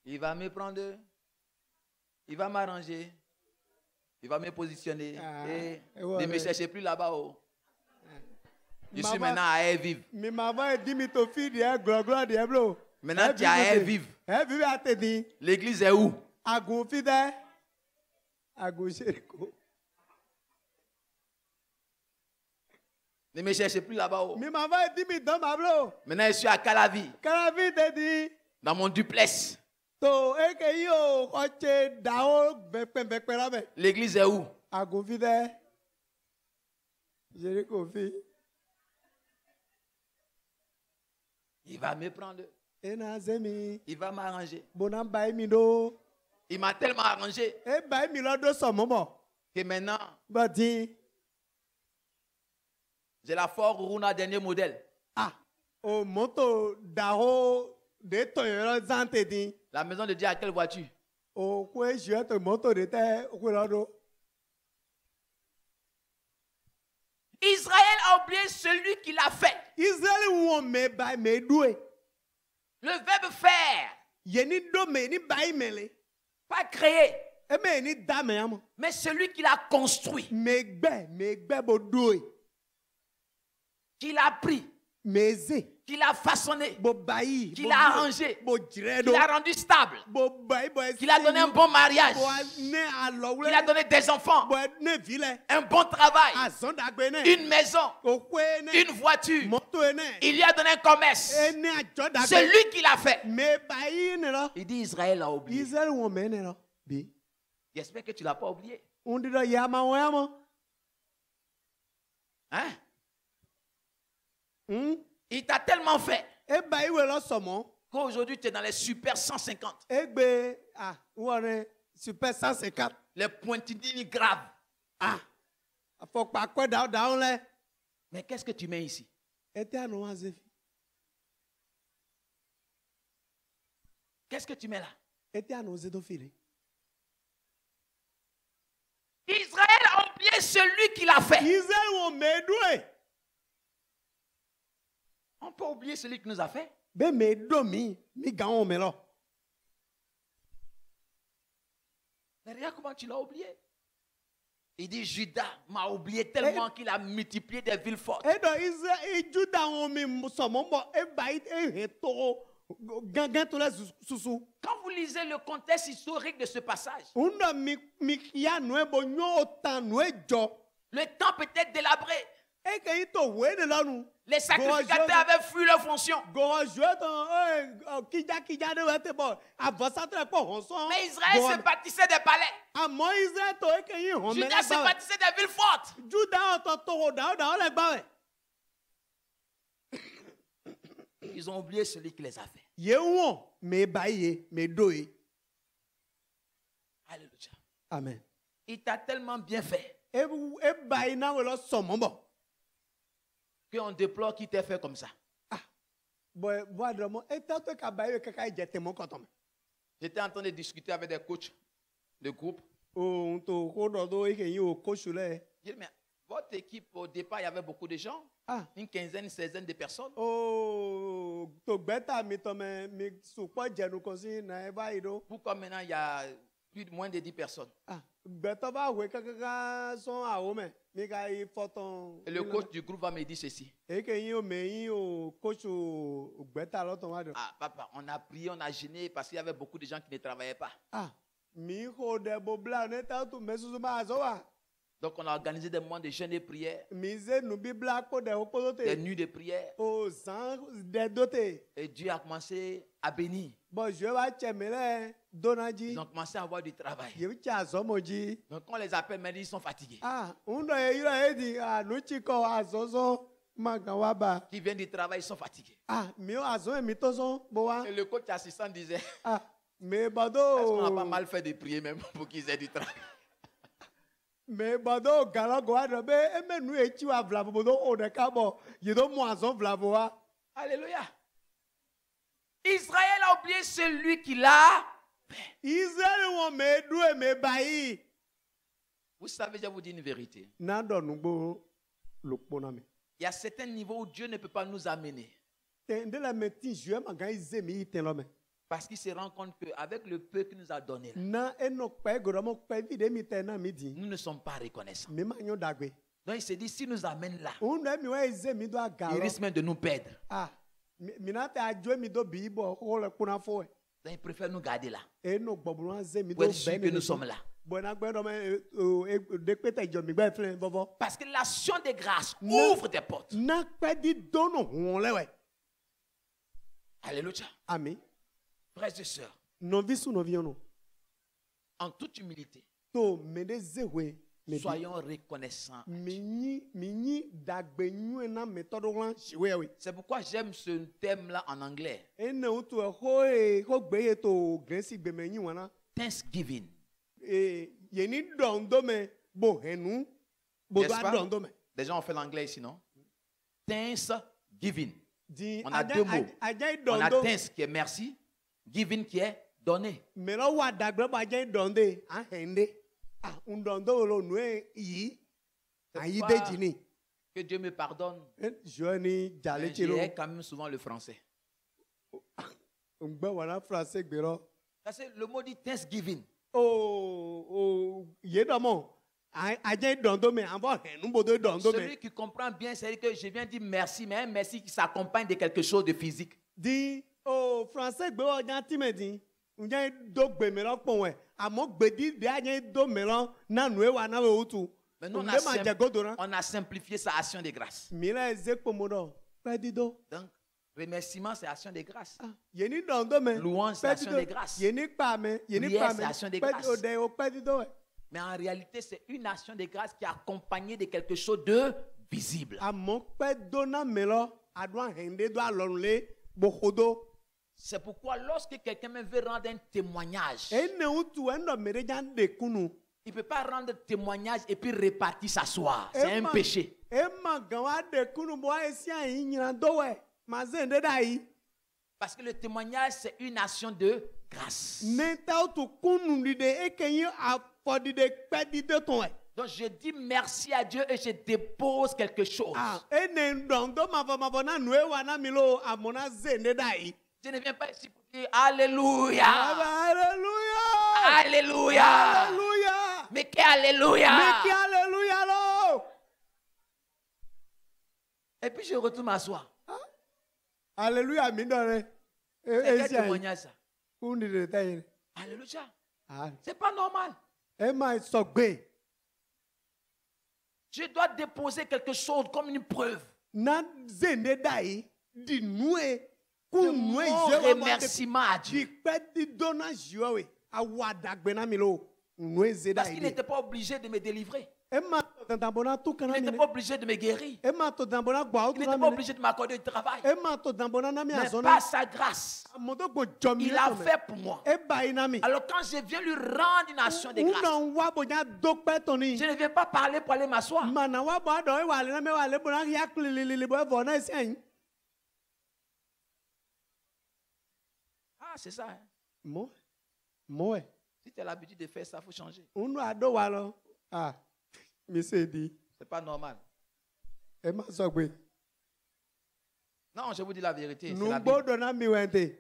Il va me prendre. Il va m'arranger. Il va me positionner. Et ne me cherchez plus là-bas. Oh. Je suis maintenant à air vive. Mi ma va di mi to fi diɛ glɔglɔ diɛ blo. Maintenant, tu es à air vive. Air vive a te di. L'église est où? Agun fi dɛ. Agun seriko. Ne me cherchez plus là-bas. Oh. Mi ma va di mi dɔn ma blo. Maintenant, je suis à Calavi, Kalafi te di. dans mon duplex. To eke yi o kɔtse dawo vɛkpɛ la mɛ. L'église est où? Agun fi dɛ. Seriko fi. Il va me prendre. Ena ze mi. Il va m'arranger. Bona ba mi do. Il m'a tellement arrangé E ba mi lɔ do sɔmɔ bɔ. que maintenant, Ba di. j'ai la Ford Runa dernier modèle. O moto dawo de tɔyɔrɔ zan te di. La maison de Dieu a quelle voiture? O ko e zie to moto de tɛ o ko lɔ do. Israël a oublié celui qui l'a fait. Israël wɔn mɛ ba mɛ doe. Le verbe faire, Yeni do mɛ ni ba yi mɛ le. pas créer, E mɛ ni da mɛ ya mɔ. mais celui qui l'a construit, Mɛ gbɛ bo doe. qui l'a pris, Mɛ ze. qui l'a façonné, Bo ba yi. qui l'a arrangé, Bo jirɛ qui do. l'a rendu stable, Bo ba yi bo ɛ. qui l'a donné un bon mariage, Bo ne alɔ qui l'a wulɛ. donné des enfants, Bo ne vi lɛ. un bon travail, Azɔn dagbe ne. une maison, O ko e ne. une voiture. Moto e ne. Il lui a donné un commerce. E ne adzɔ dagbe. C'est lui qui l'a fait. Mɛ ba yi ne lɔ. Il dit Israël a oublié. Israël wɔn mɛ ne lɔ. Bi. J'espère que tu ne l'as pas oublié. On dit dɔ yama wɔn ya mɔ. Hein? Il t'a tellement fait E ba yi wɛ lɔ sɔmɔ. qu'aujourd'hui tu es dans les super 150. E gbe wɔre super 150. Les pointillés graves. Afɔkpa kɔ dawo lɛ. Mais qu'est-ce que tu mets ici? E tɛ anu wa ze fi. Qu'est-ce que tu mets là? E tɛ anu ze do fi de. Israël a oublié celui qui l'a fait. Israël wɔn mɛ doe. On peut oublier celui qui nous a fait. Bɛ mɛ do mi gan wɔn mɛ lɔ. Mais regarde comment tu l'as oublié. Il dit Judas m'a oublié tellement qu'il a multiplié des villes fortes. E dɔ Israël Juda wɔn mi sɔmɔ bɔ e ba yi e he tɔgɔ gángan to lɛ susu. Quand vous lisez le contexte historique de ce passage, Un dɔ mi ya nu e bo nyɔ o tan nu e jɔ. le temps peut être délabré. E ke yi to woe de la nu. Les sacrificateurs avaient fui leur fonction. Gɔrɔjɔ tɔn kidja de wɛ te bɔ avɔsatɛ kpɔ hɔnsɔn. Mais Israël se bâtissait des palais. Àmọ́ Israël tó e ke yi hɔn mɛ Judas se lɛ gbà wɛ. bâtissait des villes fortes. Juda ɔtɔ toho dawo lɛ gbà wɛ. Ils ont oublié celui qui les a fait. Ye wɔn mɛ ba yi ye mɛ do ye. Alléluia. Amen. Il t'a tellement bien fait E ba yi na wɛ lɔ sɔmɔ bɔ. qu'on déplore qu'il t'ait fait comme ça. Bɔ adrɔmɔ e tɛ to ka ba yi kaka jɛ tɛmɛ kɔtɔ mɛ. J'étais en train de discuter avec des coachs de groupe. O n to ko dɔ do e ke yi o kosu lɛ. J'ai dit, mais votre équipe, au départ, il y avait beaucoup de gens. Une quinzaine, une seizaine de personnes. O to gbɛta mi tɔ mɛ mi sukpɔ jɛnu kɔsi na e ba yi do. Pourquoi maintenant il y a moins de 10 personnes? Gbẹ̀tọ́ bá wé kankan sọ́n àwọn mẹ́ mi ka yí fọ́tọ̀n. Et le coach du groupe va me dire ceci. Èké yín o mẹ́yìn o coach o gbẹ́ta lọ́tọ̀ wá dọ̀. Ah, papa, on a prié, on a gêné parce qu'il y avait beaucoup de gens qui ne travaillaient pas. Ah, mi kò dẹ̀ bò bla ne ta tu mẹ́ soso máa zọ wa. Donc, on a organisé des moments de jeûne et prière, Mi zé nu bí bla kó dẹ̀ o kpọ́dọ̀ des tè. nuits de prière. O zan dẹ̀ dọ̀ tè. Et Dieu a commencé à bénir. Bɔn zue wa cɛ mi lɛ donna Ils dzi. ont commencé à avoir du travail. Yebi cɛ azɔmɔ dzi. Donc, quand on les appelle, maintenant, ils sont fatigués. Ah, n dɔ ye yɔrɔ ye di ah nu tsi kɔ azɔzɔ ma gan wa ba. Qui viennent du travail, ils sont fatigués. Ah, mi o azɔ ye mi tɔ sɔn bo wa. Et le coach assistant disait, Ah, mais est-ce qu'on n'a pas bado. mal fait de prier même pour qu'ils aient du travail? Mais bado galɔ gɔ wa dɔ be eme nu ye tsi wa vla bo do o ɖeka bɔ yi do mu azɔ vla bo wa. Alléluia. Israël a oublié celui qui l'a. Israël wɔn me du ye me ba yi. Vous savez, je vais vous dire une vérité. Na dɔ nugbo lo kpɔna mi. Il y a certains niveaux où Dieu ne peut pas nous amener. Tɛ n de la mɛ ti zue ma gan yi ze mi yi tɛ lɔ mɛ. Parce qu'il se rend compte qu'avec le peu qu'il nous a donné, là, Na eno kpɛ gɔdɔmɔ kpɛ vi de mi tɛ na mi di. nous ne sommes pas reconnaissants. Mi ma nyɔ dagbe. Donc il se dit, s'il nous amène là, Un dɔ mi wa yi ze mi do aga il lɔ. risque même de nous perdre. Ah, mina tɛ adzo mi do bi bɔ o le kuna fo yɛ. Donc il préfère nous garder là. Eno gbɔbulu ze mi do Pour être sûr bɛn que nous sommes là. Bɔna gbɛ dɔ mɛ dekpe tɛ jɔ mi gbɛ filɛ fɔfɔ. Parce que l'action de grâce Non. ouvre des portes. Na kpɛ di dono hun lɛ wɛ. Alléluia. Ami, Frères et sœurs, nɔvi su nɔvi yɔnu. en toute humilité, To me de ze hoe. Me di. soyons reconnaissants. Mi nyi dagbe nyuie na me tɔ do ɣlan ziwe yɛ we. C'est pourquoi j'aime ce thème-là en anglais. Ene ŋutu xɔ gbe ye to gɛnsi gbeme nyi wɔna. Thanksgiving. Yeni dɔndome bo henu bo do N'est-ce pas? adɔndome. Les gens ont fait l'anglais ici, non? Thanksgiving. Di On a deux mots. adja yi On a dɔndo. thanks qui est merci, giving qui est donné. Mɛlɛ wa dagbe bo adja yi dɔnde ahɛnde. Ah, un dɔndo lo nue yi. Ayi C'est de pourquoi jini. que Dieu me pardonne. Jɔ ni Mais jale tsi lo. j'ai quand même souvent le français. Ngbɛ wɔna français gbɛrɔ. Parce que le mot dit thanksgiving. Ye dɔmɔ. Adja yi dɔndome anbɔ hɛnu bo do dɔndome. Celui qui comprend bien, c'est que je viens dire merci, mais un merci qui s'accompagne de quelque chose de physique. Di français gbɛ wɔ nya ti mɛ di. Nya yi do gbeme lɔ kpɔn wɛ. Àmọ́ gbedi de anya yi do mɛlɔ na nue wa na wɛ wotu. Mais nous, Nde ma jɛ godo na. on a simplifié sa action de grâce. Mi la eze kpomo dɔ. Pɛ di do. Donc, remerciement, c'est action de grâce. Ah, yeni dɔndome. Louange, c'est action de grâce. Yeni kpame. Yeni Prière, kpame. c'est action de Pɛ grâce. o de o pɛ di do wɛ. Mais en réalité, c'est une action de grâce qui est accompagnée de quelque chose de visible. Àmọ́ pɛ do na mɛlɔ. Ado ahɛnde do alɔnu le bokodo. C'est pourquoi lorsque quelqu'un me veut rendre un témoignage, Ene wotu ɛnɔ mɛ de dza de kunu. il ne peut pas rendre témoignage et puis repartir s'asseoir. C'est un péché. Ema gan wa de kunu bo ayi si ayi nyina do wɛ. Ma ze nde da yi. Parce que le témoignage, c'est une action de grâce. Ne ta wotu kunu di de eke yi afɔ di de pɛ di de tɔn wɛ. Donc je dis merci à Dieu et je dépose quelque chose. Ah, ene dɔndɔ mafɔ na nue wa na mi lo amɔ na ze nde da yi. Je ne viens pas ici pour dire Alléluia. Alléluia. Alléluia. Alléluia. Mais que Alléluia. Mais qui alléluia lo. Et puis je retourne m'asseoir. Alléluia mi dɔ C'est quel dɛ. témoignage ça? Kundi de ta yi. Alléluia. Ah, C'est pas normal. ema sɔgbe. Je dois déposer quelque chose comme une preuve. Na ze nde da yi. Di nue. De Kun mon nue je wa ma de. remerciement à Di Dieu. pɛ di do na ziwa we. Awa dagbe na mi lo. Nue ze da Parce qu'il yi. n'était pas obligé de me délivrer. Ema tɔtanbona tu Il kana mi n'était ne. pas obligé de me guérir. Ema tɔtanbona gba o Il tu n'était na pas mi ne. obligé de m'accorder du travail. Ema tɔtanbona na mi Mais azɔna. par sa grâce, Moto gbo jɔ mi il ne a tɔmɛ. fait pour moi. E ba yi na mi. Alors quand je viens lui rendre une action de grâce, Una wa bonya do pɛ tɔni. je ne viens pas parler pour aller m'asseoir. Mana wa bɔ adɔ ewa ale na mɛ wa ale bona ya kulilili bɔ evɔ na esi anyi. Ah, c'est ça. Hein. Mɔɛ. Si tu as l'habitude de faire ça, il faut changer. Unu ado wa lɔ. Ah, mi se di. C'est pas normal. E ma sɔgbe. Non, je vous dis la vérité. C'est la Nugbo Bible. dɔ na mi wɛnte.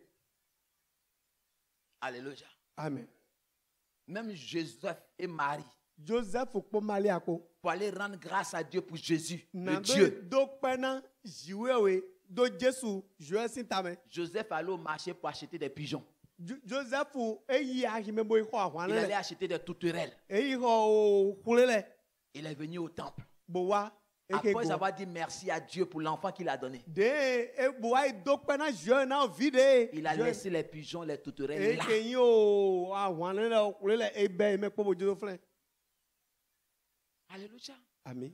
Alléluia. Amen. Même Joseph et Marie, Joseph kpo Maria ko. pour aller rendre grâce à Dieu pour Jésus, le Na Dieu. do pena jiwewe do Jesu jouer sintame. Joseph allait au marché pour acheter des pigeons. Joseph eyi ahimebo iko Il allait ahwanele. acheter des tourterelles. Eyi ho kulele. Il est venu au temple. Bowa Après avoir dit merci à Dieu pour l'enfant qu'il a donné, de e bowa do pena jouer na vide. il a laissé les pigeons, les tourterelles là. Eyi o ahwanele kulele ebe me kpo bojo flen. Alléluia. Amen.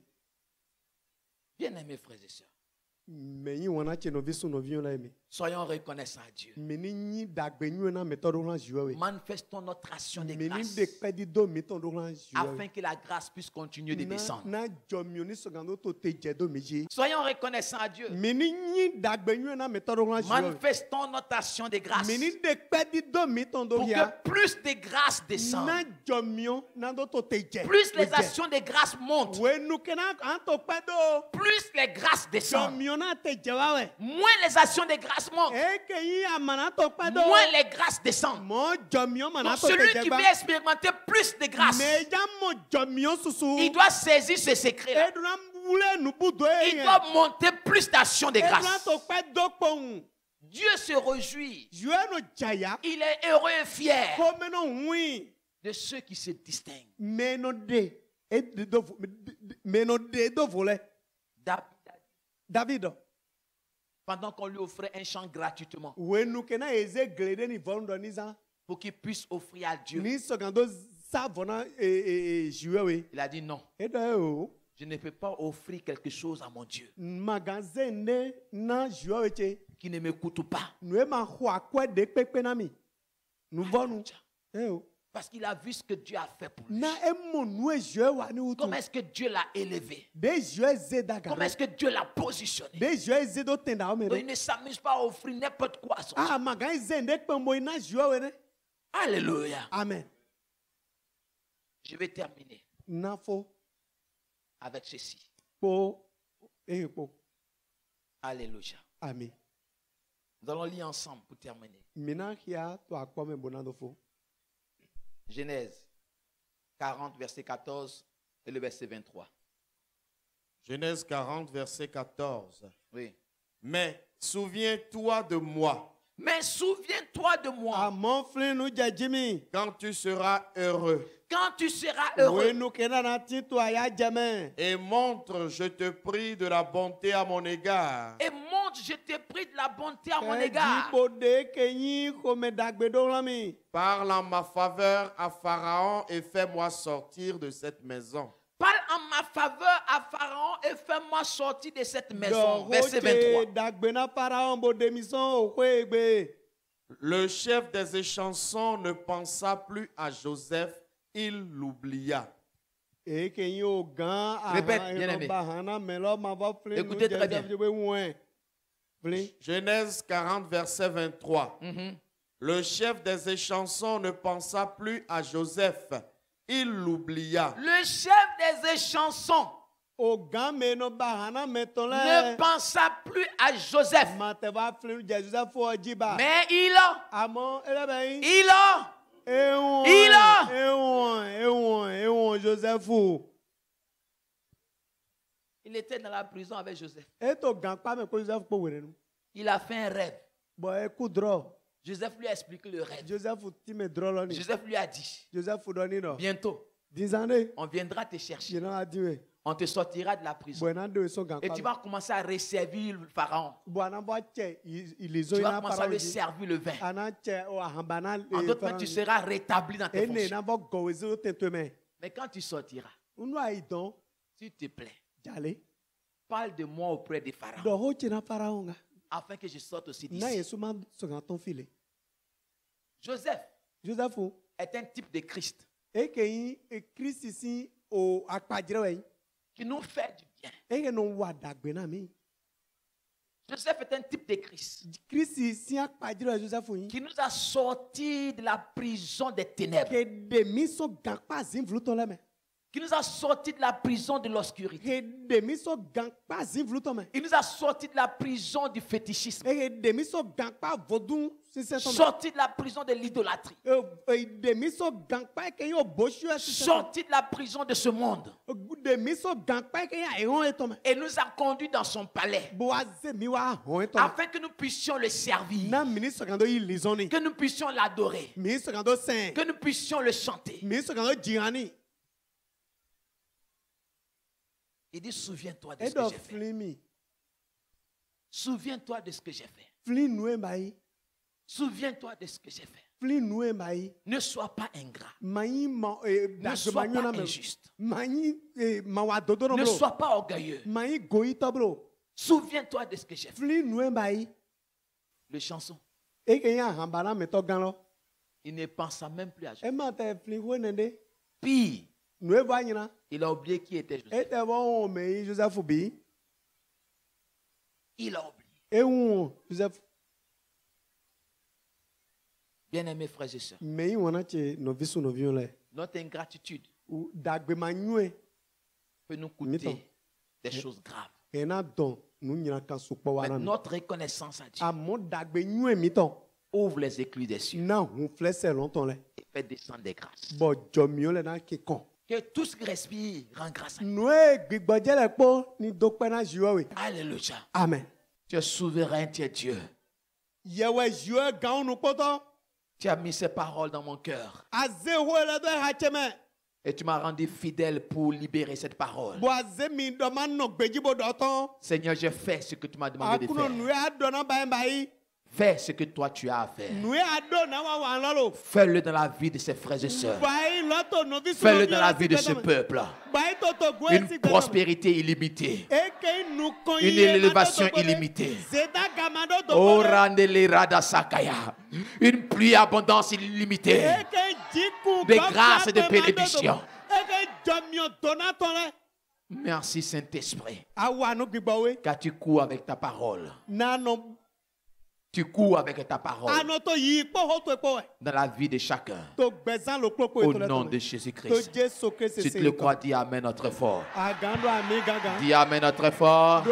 Bien-aimés frères et sœurs, Me yi wana chenovi sunovi la eme. soyons reconnaissants à Dieu. Me ni nyi dagbe nyu na me todo ran jouer. Manifestons notre action de Me ni grâce de pedi do me todo ran jouer. afin que la grâce puisse continuer de descendre. Na jomioni sogando to te jedo meji. Soyons reconnaissants à Dieu. Me ni nyi dagbe nyu na me todo ran jouer. Manifestons notre action de grâce Me ni de pedi do me tondo pour ya. que plus de grâce descendent. Na jomion na do to te je. Plus les actions de grâce montent, We nu kena anto pedo. plus les grâces descendent. Jomion na te jewawe. Moins les actions de grâce montent, Eke yi amana to pedo. moins les grâces descendent. Mo jomion mana Donc to te celui qui jeba. veut expérimenter plus de grâce, Me ja mo jomion susu. il doit saisir ce secret-là. Eduna wule nu budo Il doit monter plus d'actions de Eduna grâce. to pedo pon. Dieu se réjouit. Jouer no jaya. Il est heureux et fier Ko me no wi. de ceux qui se distinguent. Me no de. E do me no de do vole. David. Pendant qu'on lui offrait un chant gratuitement We nu kena eze glede ni vondo niza. pour qu'il puisse offrir à Dieu, Ni sogando savona jouer we. il a dit non, Edo o. je ne peux pas offrir quelque chose à mon Dieu Magasin ne na jouer we. qui ne m'écoute pas. Nu e ma ho akwa de pepe na mi. Nu vonu. Eh o. Parce qu'il a vu ce que Dieu a fait pour lui. Na emo nu e jouer wa ni utu. Comment est-ce que Dieu l'a élevé? De jouer ze daga. Comment est-ce que Dieu l'a positionné? De jouer ze do tenda o Donc, mere. il ne s'amuse pas à offrir n'importe quoi à son Dieu. Ah magasin de pembo na jouer we ne. Alléluia. Amen. Je vais terminer Nafo avec ceci. po po. Alléluia. Amen. Nous allons lire ensemble pour terminer. Mina kia to akpome bonando fo. Genèse 40, verset 14 et le verset 23. Genèse 40, verset 14. Oui. Mais souviens-toi de moi Mais souviens-toi de moi Amon flin nu jajimi. quand tu seras heureux quand tu seras heureux. We nu kena na tito aya jame. et montre, je te prie, de la bonté à mon égard. Et montre, je te prie de la bonté à mon égard. Jibo de kenyi kome dagbe do lami. Parle en ma faveur à Pharaon et fais-moi sortir de cette maison. Parle en ma faveur à Pharaon et fais-moi sortir de cette maison. Verset 23. Dagbe na pharaon bo demison okwegbe. Le chef des échansons ne pensa plus à Joseph, il l'oublia. E kenyi o gan Répète, bien-aimé. bahana melo ma va flin. Écoutez très bien. Genèse 40, verset 23. Mhm. Le chef des échansons ne pensa plus à Joseph, il l'oublia. Le chef des échansons O gan me no bahana ne metole. pensa plus à Joseph. Mate va flin Joseph fo jiba. Mais Amon elebe. il a Joseph. il était dans la prison avec Joseph. E to gan pa me ko Joseph po were nu. Il a fait un rêve. Bo e ku draw. Joseph lui a expliqué le rêve. Joseph ti me draw lo ni. Joseph lui a dit, Joseph do ni no. bientôt, 10 années. on viendra te chercher. Je na diwe. On te sortira de la prison. Bo na de so gan Et pa. tu vas commencer à resservir le Pharaon. Bo na bo che il zo Tu vas na commencer à para. lui servir le vin. Ana che o hambana. En d'autres termes, tu seras rétabli dans tes Ene fonctions. na bo go we te to me. Mais quand tu sortiras, Unu ai don s'il te plaît, jale. parle de moi auprès des pharaons, Do ho che na pharaon nga. afin que je sorte aussi Na d'ici. yesu ma so gan ton file. Joseph Joseph est un type de Christ e kenyi e Christ si o akpajire we. qui nous fait du bien. E no wa dagbe na mi. Joseph est un type de Christ Christ si akpajire Joseph yin. qui nous a sortis de la prison des ténèbres. Que de mi so gan pa zin vlu ton le me. Qui nous a sortis de la prison de l'obscurité. Edemiso gankpa zivlutome. Il nous a sortis de la prison du fétichisme. Edemiso gankpa vodun sisentome. Sortis de la prison de l'idolâtrie. Edemiso gankpa keyo boshu sisentome. Sortis de la prison de ce monde. Edemiso gankpa keya eron etome. Et nous a conduits dans son palais. Boaze miwa hon etome. Afin que nous puissions le servir. Na ministre kando ilizoni. Que nous puissions l'adorer. Ministre kando saint. Que nous puissions le chanter. Ministre kando jirani. Il dit, souviens-toi de ce que j'ai fait. Souviens-toi de ce que j'ai fait. Souviens-toi de ce que j'ai fait. Ne sois pas ingrat. Ne sois pas injuste. Ne sois pas orgueilleux. Souviens-toi de ce que j'ai fait. Le chanson. Il ne pensa même plus à Joseph. Pire. Il a oublié qui était Joseph. Il a oublié. Bien-aimés frères et sœurs, notre ingratitude peut nous coûter des choses graves. Mais notre reconnaissance à Dieu ouvre les écluses des cieux et fait descendre des grâces. Que tout ce qui respire rend grâce à Dieu. Alléluia. Amen. Tu es souverain, tu es Dieu. Tu as mis ces paroles dans mon cœur. Et tu m'as rendu fidèle pour libérer cette parole. Seigneur, j'ai fait ce que tu m'as demandé de faire. Fais ce que toi tu as à faire. Fais-le dans la vie de ses frères et sœurs. Fais-le dans la vie de ce peuple. Une prospérité illimitée. Une élévation illimitée. Une pluie abondance illimitée. De grâce et de bénédiction. Merci Saint-Esprit. Car tu cours avec ta parole. Tu cours avec ta parole dans la vie de chacun. Au nom de Jésus-Christ. Si tu le crois, dis Amen notre fort. Dis Amen notre fort.